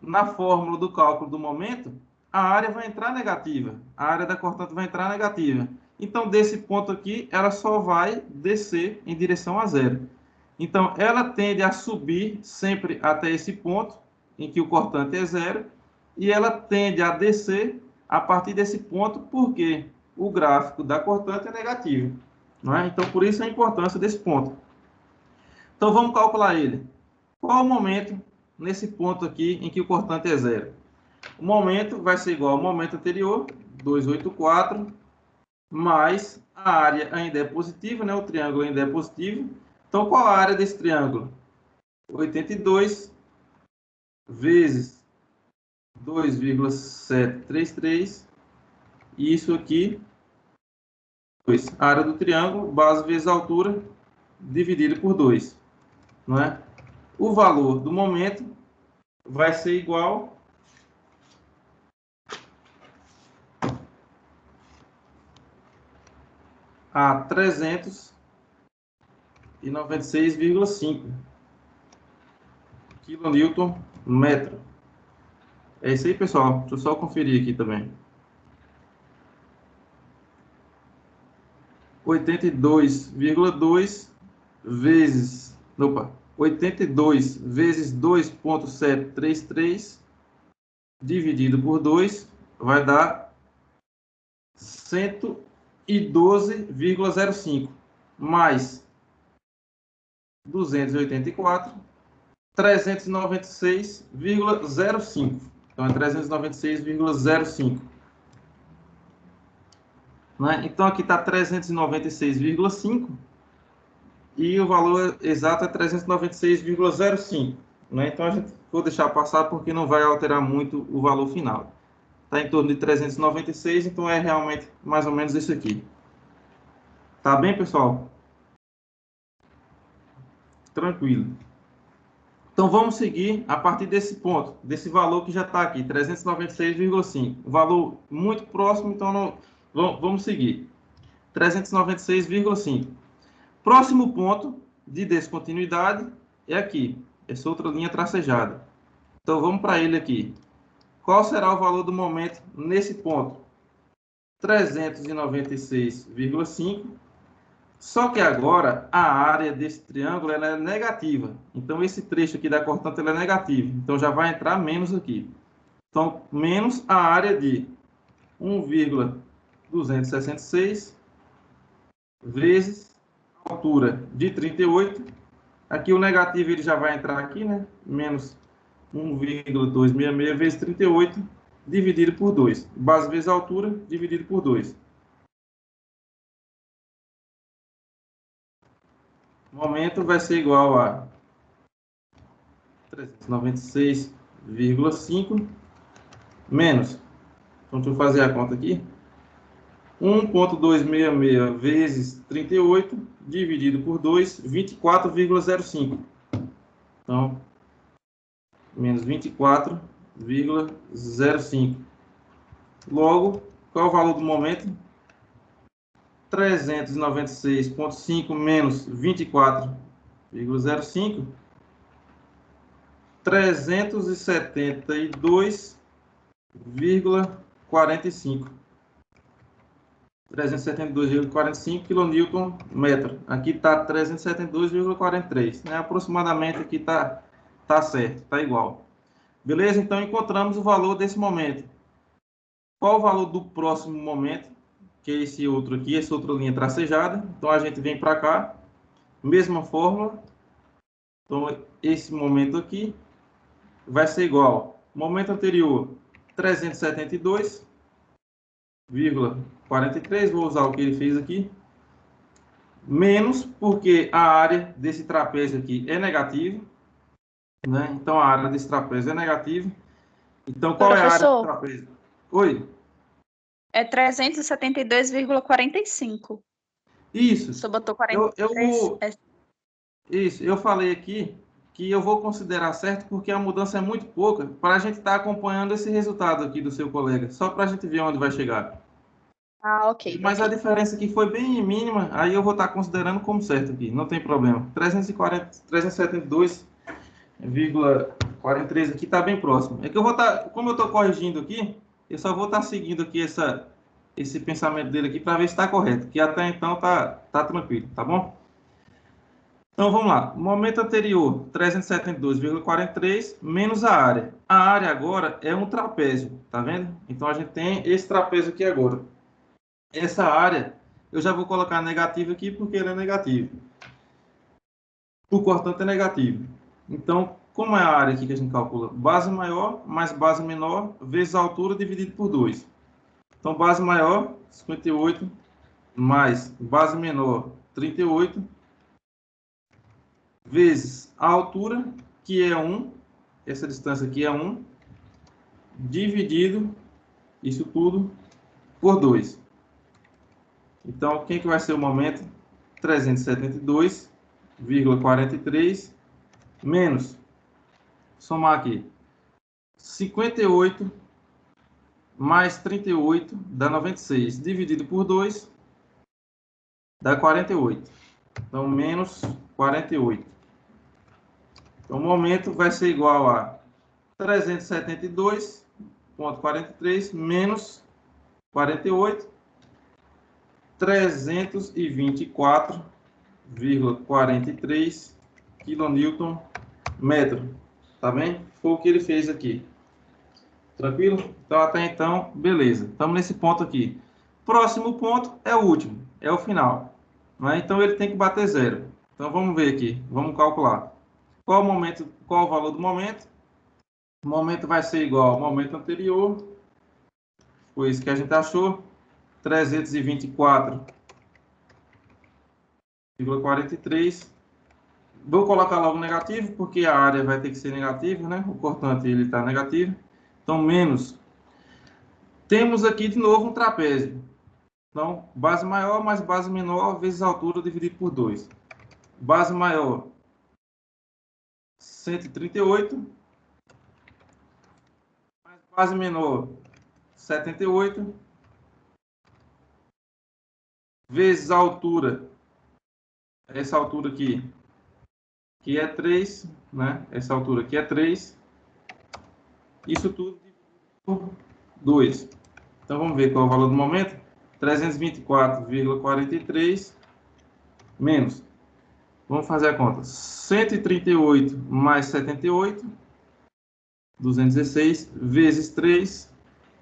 na fórmula do cálculo do momento, a área vai entrar negativa. A área da cortante vai entrar negativa. Então, desse ponto aqui, ela só vai descer em direção a zero. Então, ela tende a subir sempre até esse ponto, em que o cortante é zero, e ela tende a descer a partir desse ponto, porque o gráfico da cortante é negativo, não é? Então, por isso a importância desse ponto. Então, vamos calcular ele. Qual o momento nesse ponto aqui em que o cortante é zero? O momento vai ser igual ao momento anterior, 284, mais a área ainda é positiva, né? O triângulo ainda é positivo. Então, qual a área desse triângulo? 82 vezes 2,733. E isso aqui, a área do triângulo, base vezes altura, dividido por 2. Não é? O valor do momento vai ser igual a 396,5 kN metro. É isso aí, pessoal. Deixa eu só conferir aqui também. 82,2 vezes... Opa! 82 vezes 2,733 dividido por 2 vai dar 112,05 mais 284, 396,05. Então, é 396,05. Né? Então, aqui está 396,5 e o valor exato é 396,05. Né? Então, a gente vou deixar passar porque não vai alterar muito o valor final. Está em torno de 396, então é realmente mais ou menos isso aqui. Tá bem, pessoal? Tranquilo. Então, vamos seguir a partir desse ponto, desse valor que já está aqui, 396,5. Valor muito próximo, então não, vamos seguir. 396,5. Próximo ponto de descontinuidade é aqui, essa outra linha tracejada. Então, vamos para ele aqui. Qual será o valor do momento nesse ponto? 396,5. Só que agora a área desse triângulo ela é negativa. Então, esse trecho aqui da cortante ela é negativo. Então, já vai entrar menos aqui. Então, menos a área de 1,266 vezes a altura de 38. Aqui o negativo ele já vai entrar aqui, né? Menos 1,266 vezes 38 dividido por 2. Base vezes a altura dividido por 2. O momento vai ser igual a 396,5 menos, então deixa eu fazer a conta aqui, 1,266 vezes 38 dividido por 2, 24,05. Então, menos 24,05. Logo, qual é o valor do momento? 396,5 menos 24,05, 372,45. 372,45 kN metro. Aqui está 372,43. Né? Aproximadamente aqui está certo, está igual. Beleza? Então, encontramos o valor desse momento. Qual o valor do próximo momento? Que é esse outro aqui, essa outra linha tracejada. Então, a gente vem para cá. Mesma fórmula. Então, esse momento aqui vai ser igual Momento anterior, 372,43. Vou usar o que ele fez aqui. Menos, porque a área desse trapézio aqui é negativa. Né? Então, a área desse trapézio é negativa. Então, qual é a área do trapézio? Oi? É 372,45. Isso. Você botou 43? Isso, eu falei aqui que eu vou considerar certo porque a mudança é muito pouca para a gente estar acompanhando esse resultado aqui do seu colega, só para a gente ver onde vai chegar. Ah, ok. Mas a diferença aqui foi bem mínima, aí eu vou estar considerando como certo aqui, não tem problema. 372,43 aqui está bem próximo. É que eu vou estar, como eu estou corrigindo aqui, eu só vou estar seguindo aqui esse pensamento dele aqui para ver se está correto, que até então tá tranquilo, tá bom? Então, vamos lá. Momento anterior, 372,43 menos a área. A área agora é um trapézio, tá vendo? Então, a gente tem esse trapézio aqui agora. Essa área, eu já vou colocar negativo aqui porque ele é negativo. O cortante é negativo. Então, como é a área aqui que a gente calcula? Base maior mais base menor vezes a altura dividido por 2. Então, base maior, 58, mais base menor, 38, vezes a altura, que é 1, essa distância aqui é 1, dividido, isso tudo, por 2. Então, quem que vai ser o momento? 372,43 menos, somar aqui, 58 mais 38 dá 96, dividido por 2 dá 48. Então, menos 48. Então, o momento vai ser igual a 372,43 menos 48, 324,43 kN metro. Tá bem? Foi o que ele fez aqui. Tranquilo? Então, até então, beleza. Estamos nesse ponto aqui. Próximo ponto é o último, é o final. Né? Então, ele tem que bater zero. Então, vamos ver aqui. Vamos calcular. Qual o valor do momento? O momento vai ser igual ao momento anterior. Foi isso que a gente achou. 324,43. Vou colocar logo negativo, porque a área vai ter que ser negativa, né? O cortante ele está negativo. Então, menos. Temos aqui de novo um trapézio. Então, base maior mais base menor vezes a altura dividido por 2. Base maior, 138. Mais base menor, 78. Vezes a altura, essa altura aqui, que é 3, né? Essa altura aqui é 3. Isso tudo dividido por 2. Então, vamos ver qual é o valor do momento. 324,43 menos. Vamos fazer a conta. 138 mais 78, 216, vezes 3,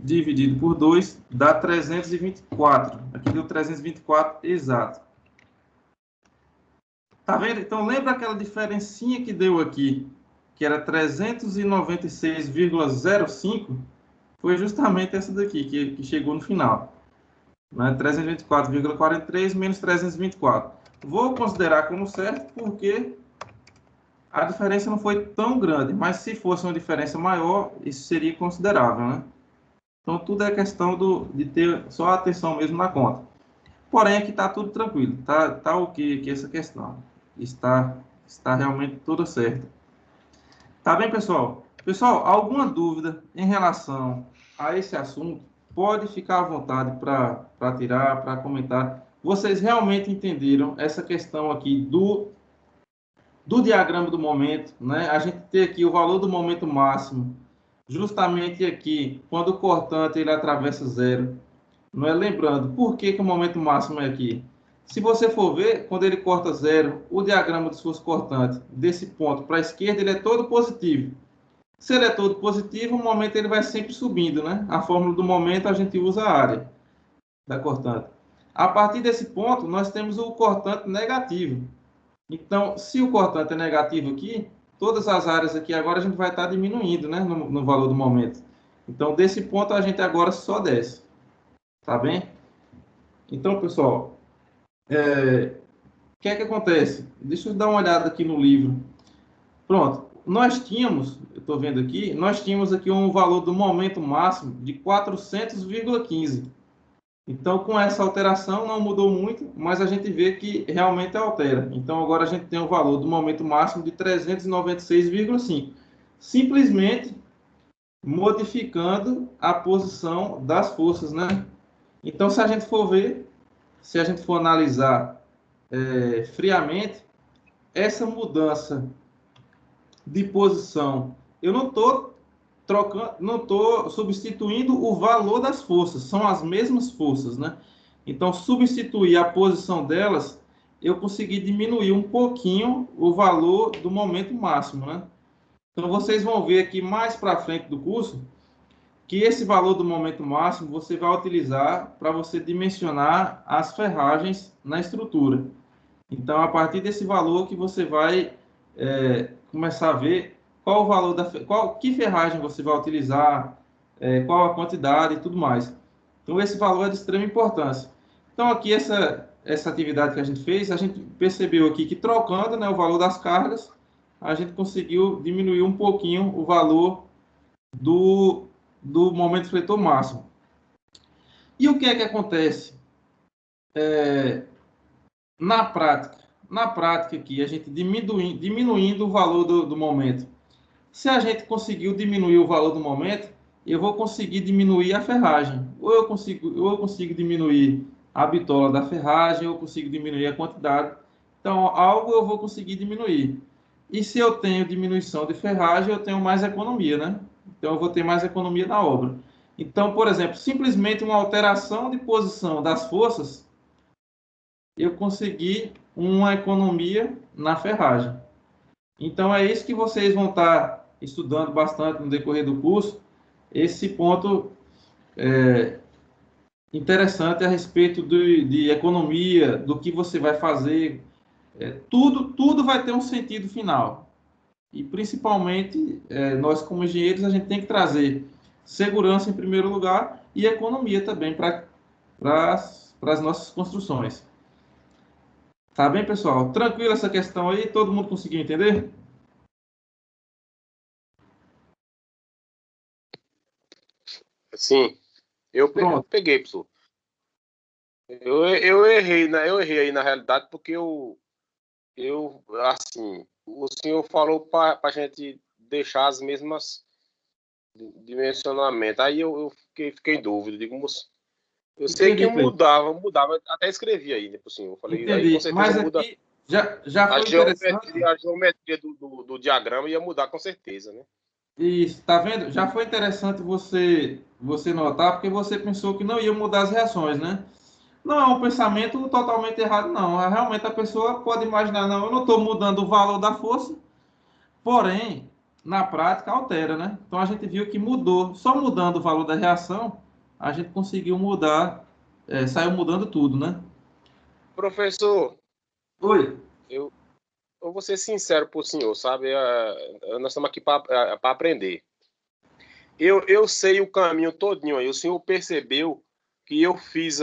dividido por 2, dá 324. Aqui deu 324 exato. Tá vendo? Então, lembra aquela diferencinha que deu aqui, que era 396,05? Foi justamente essa daqui, que chegou no final. Né? 324,43 menos 324. Vou considerar como certo, porque a diferença não foi tão grande, mas se fosse uma diferença maior, isso seria considerável, né? Então, tudo é questão de ter só atenção mesmo na conta. Porém, aqui está tudo tranquilo, tá ok aqui essa questão. Está realmente tudo certo. Tá bem, pessoal? Pessoal, alguma dúvida em relação a esse assunto, pode ficar à vontade para tirar, para comentar. Vocês realmente entenderam essa questão aqui do diagrama do momento, né? A gente tem aqui o valor do momento máximo, justamente aqui, quando o cortante ele atravessa zero. Não é? Lembrando, por que o momento máximo é aqui? Se você for ver, quando ele corta zero, o diagrama do esforço cortante, desse ponto para a esquerda, ele é todo positivo. Se ele é todo positivo, o momento ele vai sempre subindo, né? A fórmula do momento a gente usa a área da cortante. A partir desse ponto, nós temos o cortante negativo. Então, se o cortante é negativo aqui, todas as áreas aqui agora a gente vai estar diminuindo, né, no valor do momento. Então, desse ponto, a gente agora só desce. Tá bem? Então, pessoal, o que é que acontece? Deixa eu dar uma olhada aqui no livro. Pronto. Nós tínhamos, eu estou vendo aqui, nós tínhamos aqui um valor do momento máximo de 400,15. Então, com essa alteração, não mudou muito, mas a gente vê que realmente altera. Então, agora a gente tem o valor do momento máximo de 396,5. Simplesmente modificando a posição das forças, né? Então, se a gente for ver, se a gente for analisar friamente, essa mudança de posição, eu não estou trocando, não estou substituindo o valor das forças, são as mesmas forças, né? Então, substituir a posição delas, eu consegui diminuir um pouquinho o valor do momento máximo, né? Então, vocês vão ver aqui mais para frente do curso que esse valor do momento máximo você vai utilizar para você dimensionar as ferragens na estrutura. Então, a partir desse valor que você vai começar a ver qual o valor que ferragem você vai utilizar, qual a quantidade e tudo mais. Então, esse valor é de extrema importância. Então, aqui essa atividade que a gente fez, a gente percebeu aqui que trocando, né, o valor das cargas, a gente conseguiu diminuir um pouquinho o valor do momento fletor máximo. E o que é que acontece na prática? Na prática aqui, a gente diminuindo o valor do momento. Se a gente conseguiu diminuir o valor do momento, eu vou conseguir diminuir a ferragem. Ou eu consigo diminuir a bitola da ferragem, ou eu consigo diminuir a quantidade. Então, algo eu vou conseguir diminuir. E se eu tenho diminuição de ferragem, eu tenho mais economia, né? Então, eu vou ter mais economia na obra. Então, por exemplo, simplesmente uma alteração de posição das forças, eu consegui uma economia na ferragem. Então, é isso que vocês vão estar estudando bastante no decorrer do curso, esse ponto interessante a respeito de economia, do que você vai fazer. Tudo vai ter um sentido final. E, principalmente, nós como engenheiros, a gente tem que trazer segurança em primeiro lugar e economia também para as nossas construções. Tá bem, pessoal? Tranquilo essa questão aí? Todo mundo conseguiu entender? Sim, eu peguei, professor. Eu errei aí na realidade, porque assim, o senhor falou para a gente deixar as mesmas dimensionamento. Aí eu fiquei em dúvida. Digo, moço, eu sei que mudava, até escrevi aí, né, pro senhor. Falei, entendi. aí com certeza mas muda. Aqui já foi interessante. A geometria do diagrama ia mudar com certeza, né? Isso, tá vendo? Já foi interessante você notar, porque você pensou que não ia mudar as reações, né? Não é um pensamento totalmente errado, não. Realmente a pessoa pode imaginar, não, eu não estou mudando o valor da força, porém, na prática, altera, né? Então a gente viu que mudou. Só mudando o valor da reação, a gente conseguiu mudar, saiu mudando tudo, né? Professor, Oi. Eu vou ser sincero pro senhor, sabe? Nós estamos aqui para aprender. Eu sei o caminho todinho aí. O senhor percebeu que eu fiz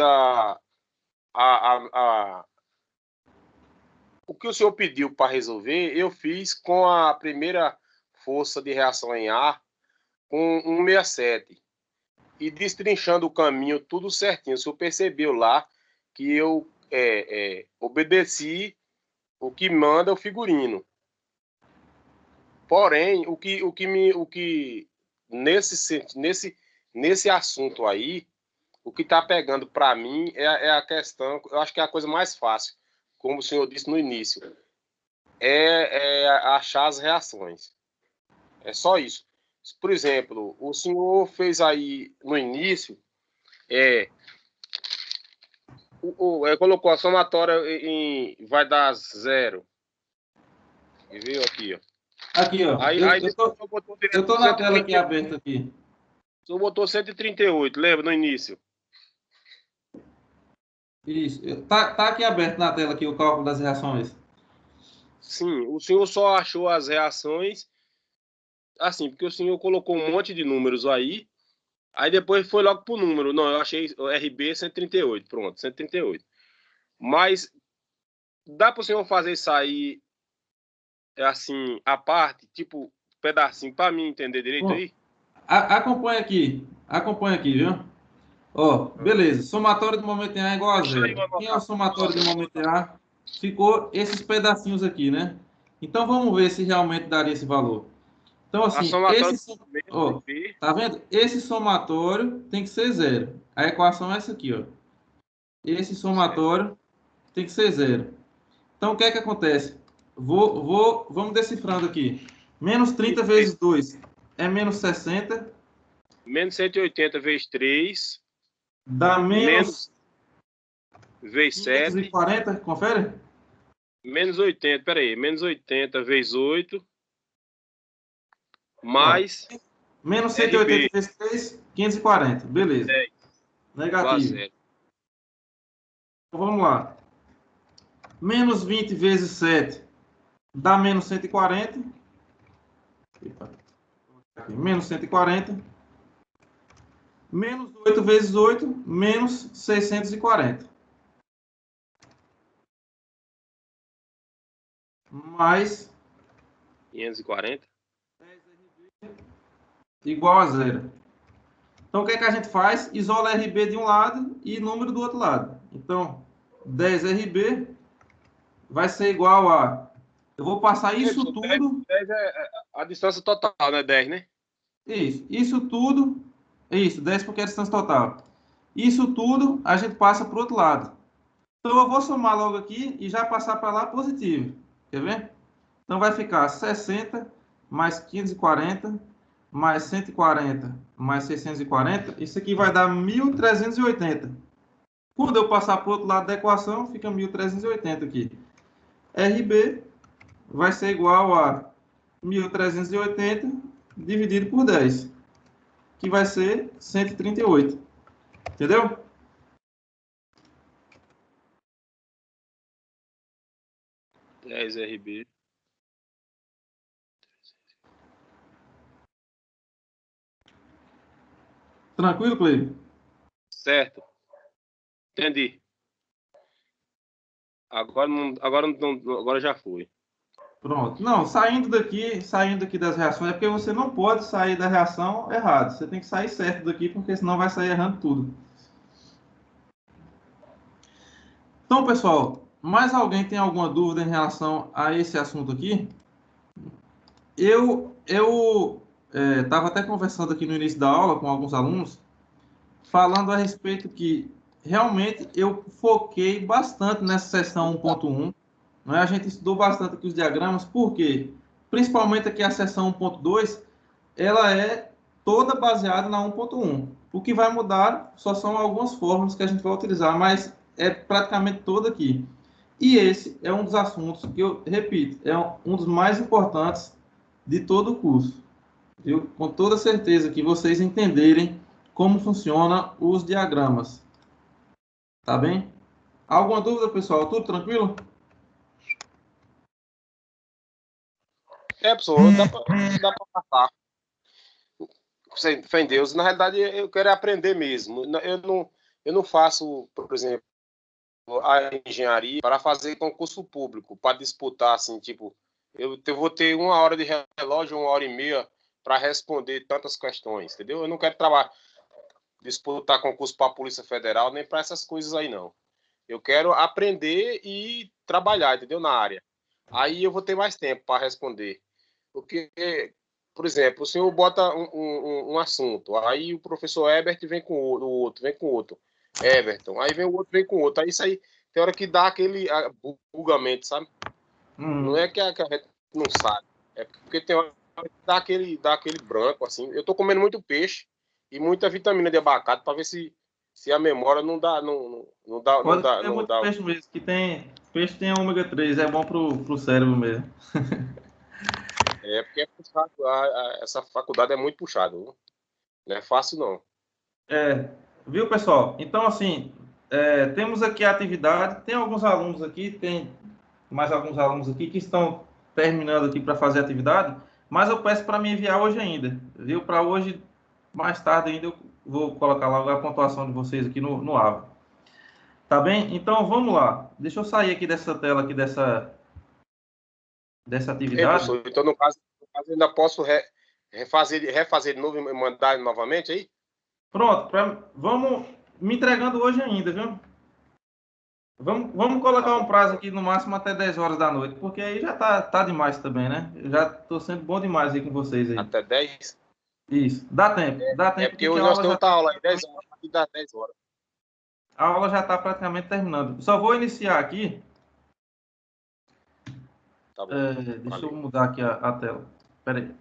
o que o senhor pediu para resolver, eu fiz com a primeira força de reação em ar com 167 e destrinchando o caminho tudo certinho. O senhor percebeu lá que eu obedeci o que manda o figurino. Porém, o que nesse assunto aí, o que está pegando para mim é a questão, eu acho que é a coisa mais fácil, como o senhor disse no início, é achar as reações. É só isso. Por exemplo, o senhor fez aí no início, colocou a somatória vai dar 0. E veio aqui, ó. Aqui, ó. Eu tô na tela aqui aberta aqui. O senhor botou 138, lembra, no início? Isso. Tá aqui aberto na tela aqui o cálculo das reações. Sim, o senhor só achou as reações, assim, porque o senhor colocou um monte de números aí depois foi logo pro número. Não, eu achei o RB 138, pronto, 138. Mas dá pro senhor fazer isso aí, assim, a parte, tipo, pedacinho, para mim entender direito Bom, aí? acompanha aqui, viu? Ó, beleza, somatório do momento em A é igual a zero. Quem é o somatório do momento em A? Ficou esses pedacinhos aqui, né? Então, vamos ver se realmente daria esse valor. Então, A assim, somatória ó, tá vendo? Esse somatório tem que ser zero. A equação é essa aqui, ó. Esse somatório tem que ser zero. Então, o que é que acontece? Vamos decifrando aqui. Menos 30 vezes 2 é menos 60. Menos 180 vezes 3. Dá menos vezes 7. 540, confere? Menos 80, peraí. Menos 80 vezes 8. Mais. Ó, menos 180 vezes 3, 540. Beleza. 10. Negativo. Então, vamos lá. Menos 20 vezes 7 dá menos 140. Menos 140. Menos 8 vezes 8, menos 640. Mais 540. igual a zero. Então, o que é que a gente faz? Isola RB de um lado e número do outro lado. Então, 10RB vai ser igual a... Eu vou passar isso tudo... 10 é a distância total, né? 10, né? Isso tudo... Isso, 10 porque é a distância total. Isso tudo a gente passa para o outro lado. Então, eu vou somar logo aqui e já passar para lá positivo. Quer ver? Então, vai ficar 60 mais 540 mais 140 mais 640. Isso aqui vai dar 1.380. Quando eu passar para o outro lado da equação, fica 1.380 aqui. RB vai ser igual a 1.380 dividido por 10, que vai ser 138. Entendeu? RB. Tranquilo, Cleide? Certo. Entendi. Agora já foi. Pronto. Não, saindo aqui das reações, é porque você não pode sair da reação errado. Você tem que sair certo daqui, porque senão vai sair errando tudo. Então, pessoal, mais alguém tem alguma dúvida em relação a esse assunto aqui? Eu estava até conversando aqui no início da aula com alguns alunos, falando a respeito que realmente eu foquei bastante nessa seção 1.1. Né? A gente estudou bastante aqui os diagramas, porque principalmente aqui a seção 1.2, ela é toda baseada na 1.1. O que vai mudar só são algumas fórmulas que a gente vai utilizar, mas é praticamente toda aqui. E esse é um dos assuntos que eu repito, é um dos mais importantes de todo o curso. Eu, com toda certeza que vocês entenderem como funcionam os diagramas. Tá bem? Alguma dúvida, pessoal? Tudo tranquilo? Pessoal, dá pra passar. Fé em Deus. Na realidade, eu quero aprender mesmo. Eu não faço, por exemplo, a engenharia para fazer concurso público, para disputar, assim, tipo, eu vou ter 1 hora de relógio, 1 hora e meia para responder tantas questões, entendeu? Eu não quero disputar concurso para a Polícia Federal, nem para essas coisas aí, não. Eu quero aprender e trabalhar, entendeu? Na área. Aí eu vou ter mais tempo para responder. Porque, por exemplo, o senhor bota um assunto, aí o professor Herbert vem com o outro, vem com outro. Everton, aí vem o outro, vem com o outro. Aí isso aí tem hora que dá aquele bugamento, sabe? Não é que a gente não sabe, é porque tem hora que dá aquele branco, assim. Eu tô comendo muito peixe e muita vitamina de abacate para ver se a memória não dá. Pode comer muito peixe mesmo, que peixe tem ômega 3, é bom pro cérebro mesmo. Porque essa faculdade é muito puxada, viu? Não é fácil, não. Viu, pessoal? Então, assim, temos aqui a atividade, tem alguns alunos aqui, tem mais alguns alunos aqui que estão terminando aqui para fazer a atividade, mas eu peço para me enviar hoje ainda, viu? Para hoje, mais tarde ainda, eu vou colocar logo a pontuação de vocês aqui no AVA. Tá bem? Então, vamos lá. Deixa eu sair aqui dessa tela, aqui dessa atividade. Professor, então, no caso, ainda posso refazer de novo e mandar novamente aí? Pronto, vamos me entregando hoje ainda, viu? Vamos colocar um prazo aqui no máximo até 10 horas da noite, porque aí já tá demais também, né? Eu já tô sendo bom demais aí com vocês aí. Até 10? Isso, dá tempo. É porque hoje nós temos outra aula aí, 10 horas, aqui dá 10 horas. A aula já está praticamente terminando. Só vou iniciar aqui. Tá bom. Deixa eu mudar aqui a tela. Espera aí.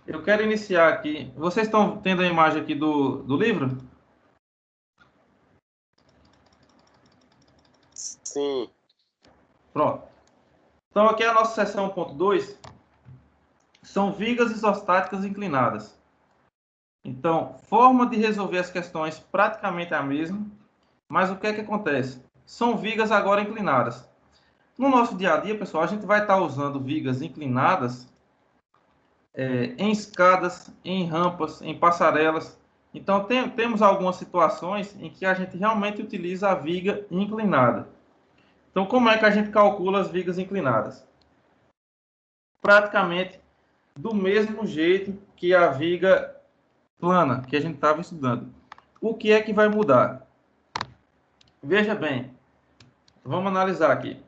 Eu quero iniciar aqui. Vocês estão tendo a imagem aqui do livro? Sim. Pronto. Então, aqui é a nossa seção 1.2. São vigas isostáticas inclinadas. Então, forma de resolver as questões praticamente a mesma, mas o que é que acontece? São vigas agora inclinadas. No nosso dia a dia, pessoal, a gente vai estar usando vigas inclinadas em escadas, em rampas, em passarelas. Então, temos algumas situações em que a gente realmente utiliza a viga inclinada. Então, como é que a gente calcula as vigas inclinadas? Praticamente do mesmo jeito que a viga plana, que a gente estava estudando. O que é que vai mudar? Veja bem, vamos analisar aqui.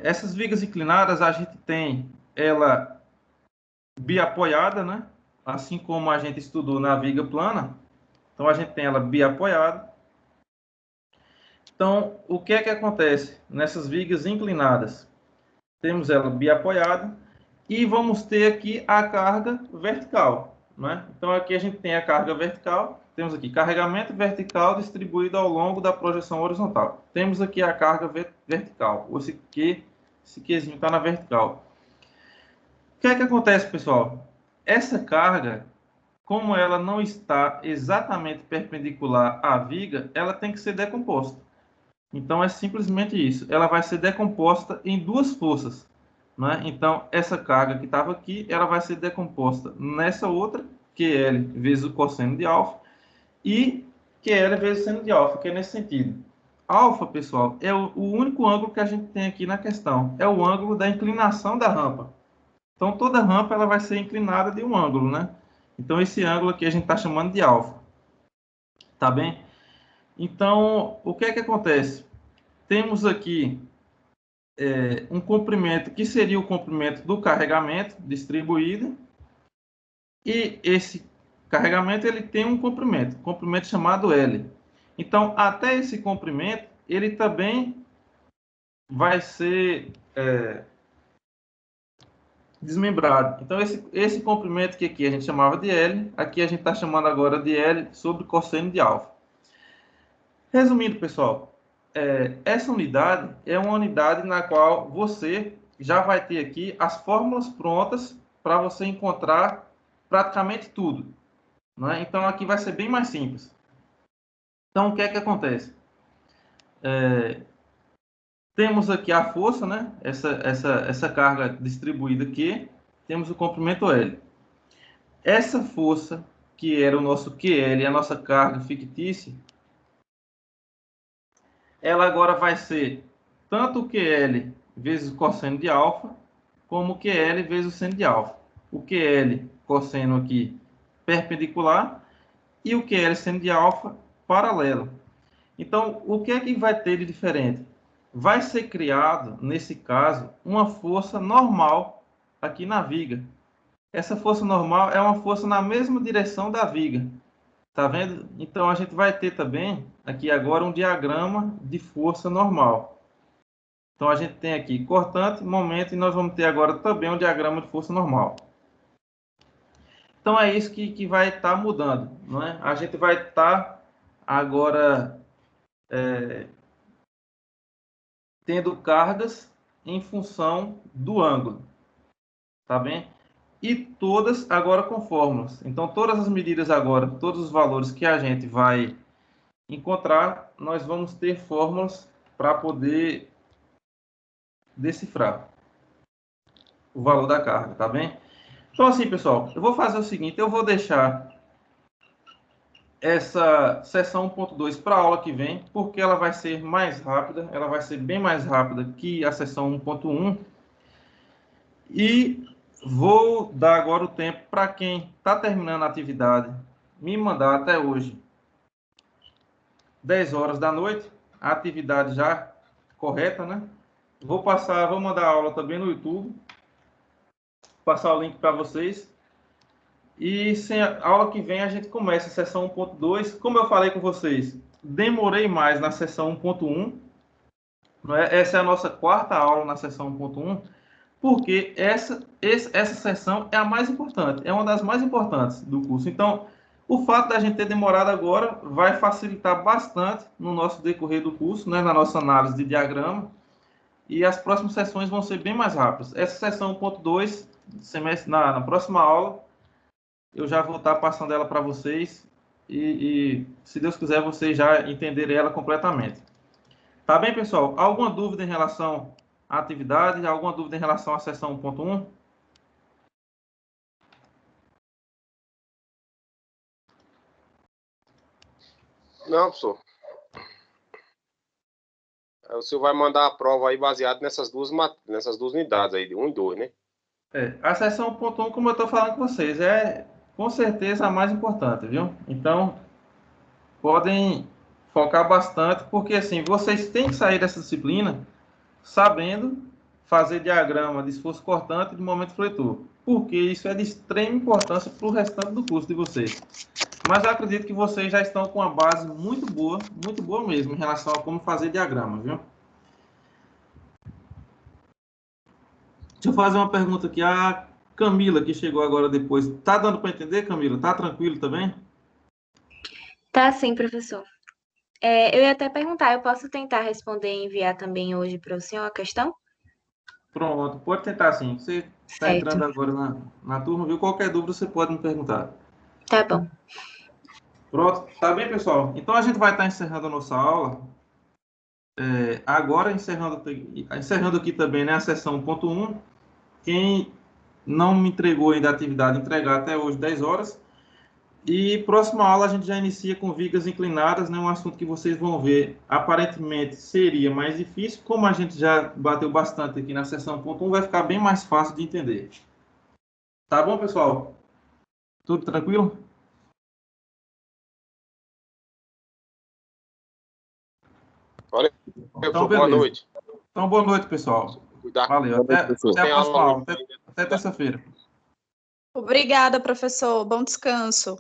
Essas vigas inclinadas, a gente tem ela biapoiada, né? Assim como a gente estudou na viga plana. Então, a gente tem ela biapoiada. Então, o que é que acontece nessas vigas inclinadas? Temos ela biapoiada e vamos ter aqui a carga vertical, né? Então, aqui a gente tem a carga vertical. Temos aqui carregamento vertical distribuído ao longo da projeção horizontal. Temos aqui a carga vertical. Esse Qzinho está na vertical. O que é que acontece, pessoal? Essa carga, como ela não está exatamente perpendicular à viga, ela tem que ser decomposta. Então, é simplesmente isso. Ela vai ser decomposta em duas forças, né? Então, essa carga que estava aqui, ela vai ser decomposta nessa outra, QL vezes o cosseno de alfa, e QL vezes o seno de alfa, que é nesse sentido. Alfa, pessoal, é o único ângulo que a gente tem aqui na questão. É o ângulo da inclinação da rampa. Então, toda rampa ela vai ser inclinada de um ângulo, né? Então, esse ângulo aqui a gente está chamando de alfa. Tá bem? Então, o que é que acontece? Temos aqui um comprimento que seria o comprimento do carregamento distribuído. E esse carregamento ele tem um comprimento chamado L. Então, até esse comprimento, ele também vai ser desmembrado. Então, esse comprimento que aqui a gente chamava de L, aqui a gente está chamando agora de L sobre cosseno de alfa. Resumindo, pessoal, essa unidade é uma unidade na qual você já vai ter aqui as fórmulas prontas para você encontrar praticamente tudo, né? Então, aqui vai ser bem mais simples. Então, o que é que acontece? Temos aqui a força, né? Essa carga distribuída aqui, temos o comprimento L. Essa força, que era o nosso QL, a nossa carga fictícia, ela agora vai ser tanto o QL vezes o cosseno de alfa, como o QL vezes o seno de alfa. O QL, cosseno aqui, perpendicular, e o QL, seno de alfa, paralelo. Então, o que é que vai ter de diferente? Vai ser criado, nesse caso, uma força normal aqui na viga. Essa força normal é uma força na mesma direção da viga. Tá vendo? Então, a gente vai ter também, aqui agora, um diagrama de força normal. Então, a gente tem aqui cortante, momento, e nós vamos ter agora também um diagrama de força normal. Então, é isso que vai estar mudando, não é? A gente vai estar agora tendo cargas em função do ângulo, tá bem? e todas agora com fórmulas. Então, todas as medidas agora, todos os valores que a gente vai encontrar, nós vamos ter fórmulas para poder decifrar o valor da carga, tá bem? Então, assim, pessoal, eu vou fazer o seguinte, eu vou deixar essa sessão 1.2 para a aula que vem, porque ela vai ser mais rápida, ela vai ser bem mais rápida que a sessão 1.1. E vou dar agora o tempo para quem está terminando a atividade me mandar até hoje, 10 horas da noite, a atividade já correta, né? Vou mandar a aula também no YouTube, passar o link para vocês. E sem a aula que vem a gente começa a sessão 1.2. Como eu falei com vocês, demorei mais na sessão 1.1. Essa é a nossa quarta aula na sessão 1.1, porque essa sessão é a mais importante, é uma das mais importantes do curso. Então, o fato da gente ter demorado agora vai facilitar bastante no nosso decorrer do curso, né, na nossa análise de diagrama, e as próximas sessões vão ser bem mais rápidas. Essa sessão 1.2, na próxima aula, eu já vou estar passando ela para vocês e, se Deus quiser, vocês já entenderem ela completamente. Tá bem, pessoal? Alguma dúvida em relação à atividade? Alguma dúvida em relação à sessão 1.1? Não, professor. O senhor vai mandar a prova aí baseado nessas duas unidades aí, de 1 e 2, né? A sessão 1.1, como eu estou falando com vocês, é com certeza a mais importante, viu? Então, podem focar bastante, porque assim, vocês têm que sair dessa disciplina sabendo fazer diagrama de esforço cortante e de momento fletor, porque isso é de extrema importância para o restante do curso de vocês. Mas eu acredito que vocês já estão com uma base muito boa mesmo, em relação a como fazer diagrama, viu? Deixa eu fazer uma pergunta aqui. A Camila, que chegou agora depois. Tá dando para entender, Camila? Tá tranquilo também? Tá sim, professor. Eu ia até perguntar, eu posso tentar responder e enviar também hoje para o senhor a questão? Pronto, pode tentar sim. Você está entrando agora na turma, viu? Qualquer dúvida você pode me perguntar. Tá bom. Pronto, tá bem, pessoal? Então a gente vai estar encerrando a nossa aula. Agora, encerrando aqui também, né, a sessão 1.1. Quem não me entregou ainda a atividade, entregar até hoje 10 horas. E próxima aula a gente já inicia com vigas inclinadas, né? Um assunto que vocês vão ver, aparentemente seria mais difícil, como a gente já bateu bastante aqui na sessão 1.1, vai ficar bem mais fácil de entender. Tá bom, pessoal? Tudo tranquilo? Valeu, então, boa noite. Então, boa noite, pessoal. Cuidado. Valeu, até a próxima aula, até terça-feira. Obrigada, professor. Bom descanso.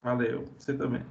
Valeu, você também.